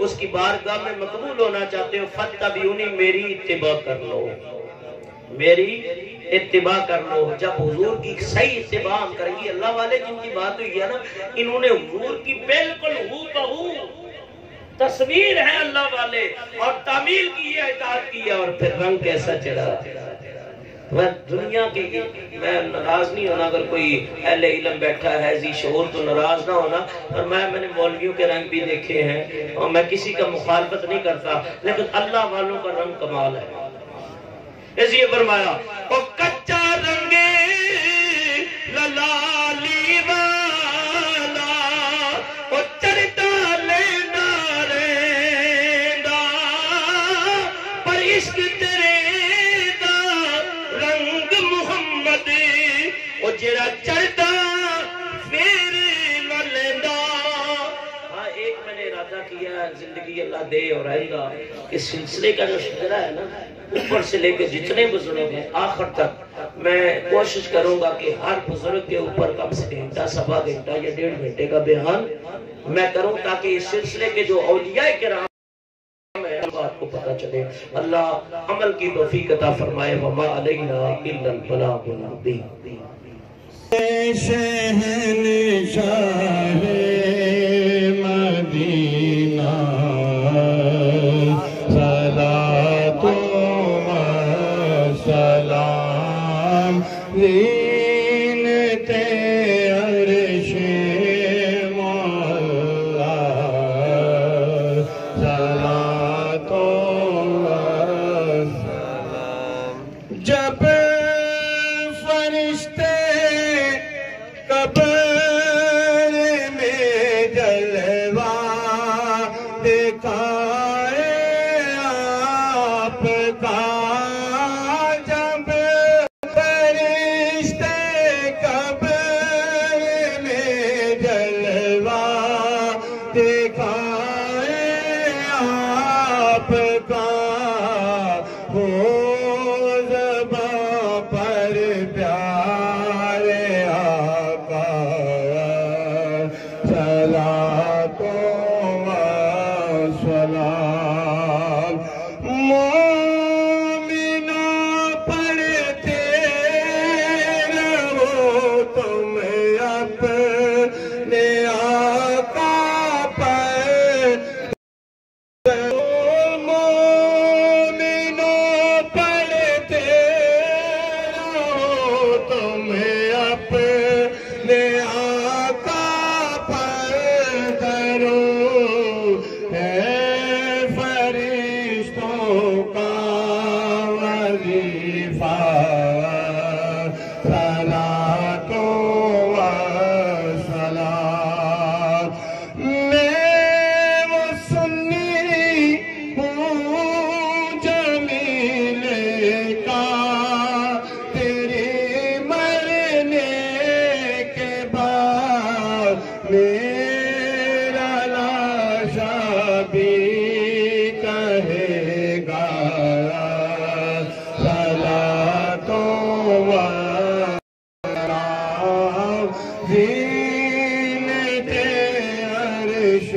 اس کی بارگاہ میں مقبول ہونا چاہتے ہو, فاتبعونی, میری اتباع کر لو, میری اتباع کر لو. جب حضور کی صحیح اتباع ہم کریں گے, اللہ والے جن کی بات ہوئی ہے نا, انہوں نے حضور کی بالکل ہو بہو تصویر ہے اللہ والے, اور تعمیل کی ہے, اطاعت کی ہے, اور پھر رنگ کیسا چڑھا. میں دنیا کی میں ناراض نہیں ہونا اگر کوئی اہل علم بیٹھا ہے ذی شعور, تو ناراض نہ ہونا. اور میں نے مولویوں کے رنگ بھی دیکھے ہیں, اور میں کسی کا مخالفت نہیں کرتا, لیکن اللہ والوں کا رنگ کمال ہے. اس یہ فرمایا او کچا رنگے للالی والا, او چرتا لینا ریندا, پر عشق تیرے دا رنگ محمد, او جڑا چرتا پھر لیندا. ہاں ایک میں نے ارادہ کیا, زندگی اللہ دے اور آئندہ, کہ سلسلے کا جو شجرہ ہے نا, اوپر سے لے کے جتنے بزرگ ہیں آخر تک, میں کوشش کروں گا کہ ہر بزرگ کے اوپر کم سے گھنٹہ, سوا گھنٹہ یا 1.5 گھنٹے کا بیان میں کروں, تاکہ اس سلسلے کے جو اولیاء کرام ہیں آپ کو پتہ چلے. اللہ عمل کی توفیق عطا فرمائے. وما علینا الا البلاغ المبین. شہنشاہ مدینہ صلاۃ و سلام زینت عرش مولا, صلاۃ و سلام. جب فرشتے قبر میں جلوہ دکھائے آپ کا, جب فرشتے قبر میں جلوہ دکھائے آپ کا, ہو زباں پر پیارے آقا, صلاۃ و سلام. مومنوں پڑھتے رہو تم اپنے آقا پر, مومنوں پڑھتے رہو تم اپنے آقا پر درود, ہے فرشتوں کا وظیفہ, صلاۃ و سلام. میرا لاشا بھی کہے گا صلاۃ و سلام زینت عرش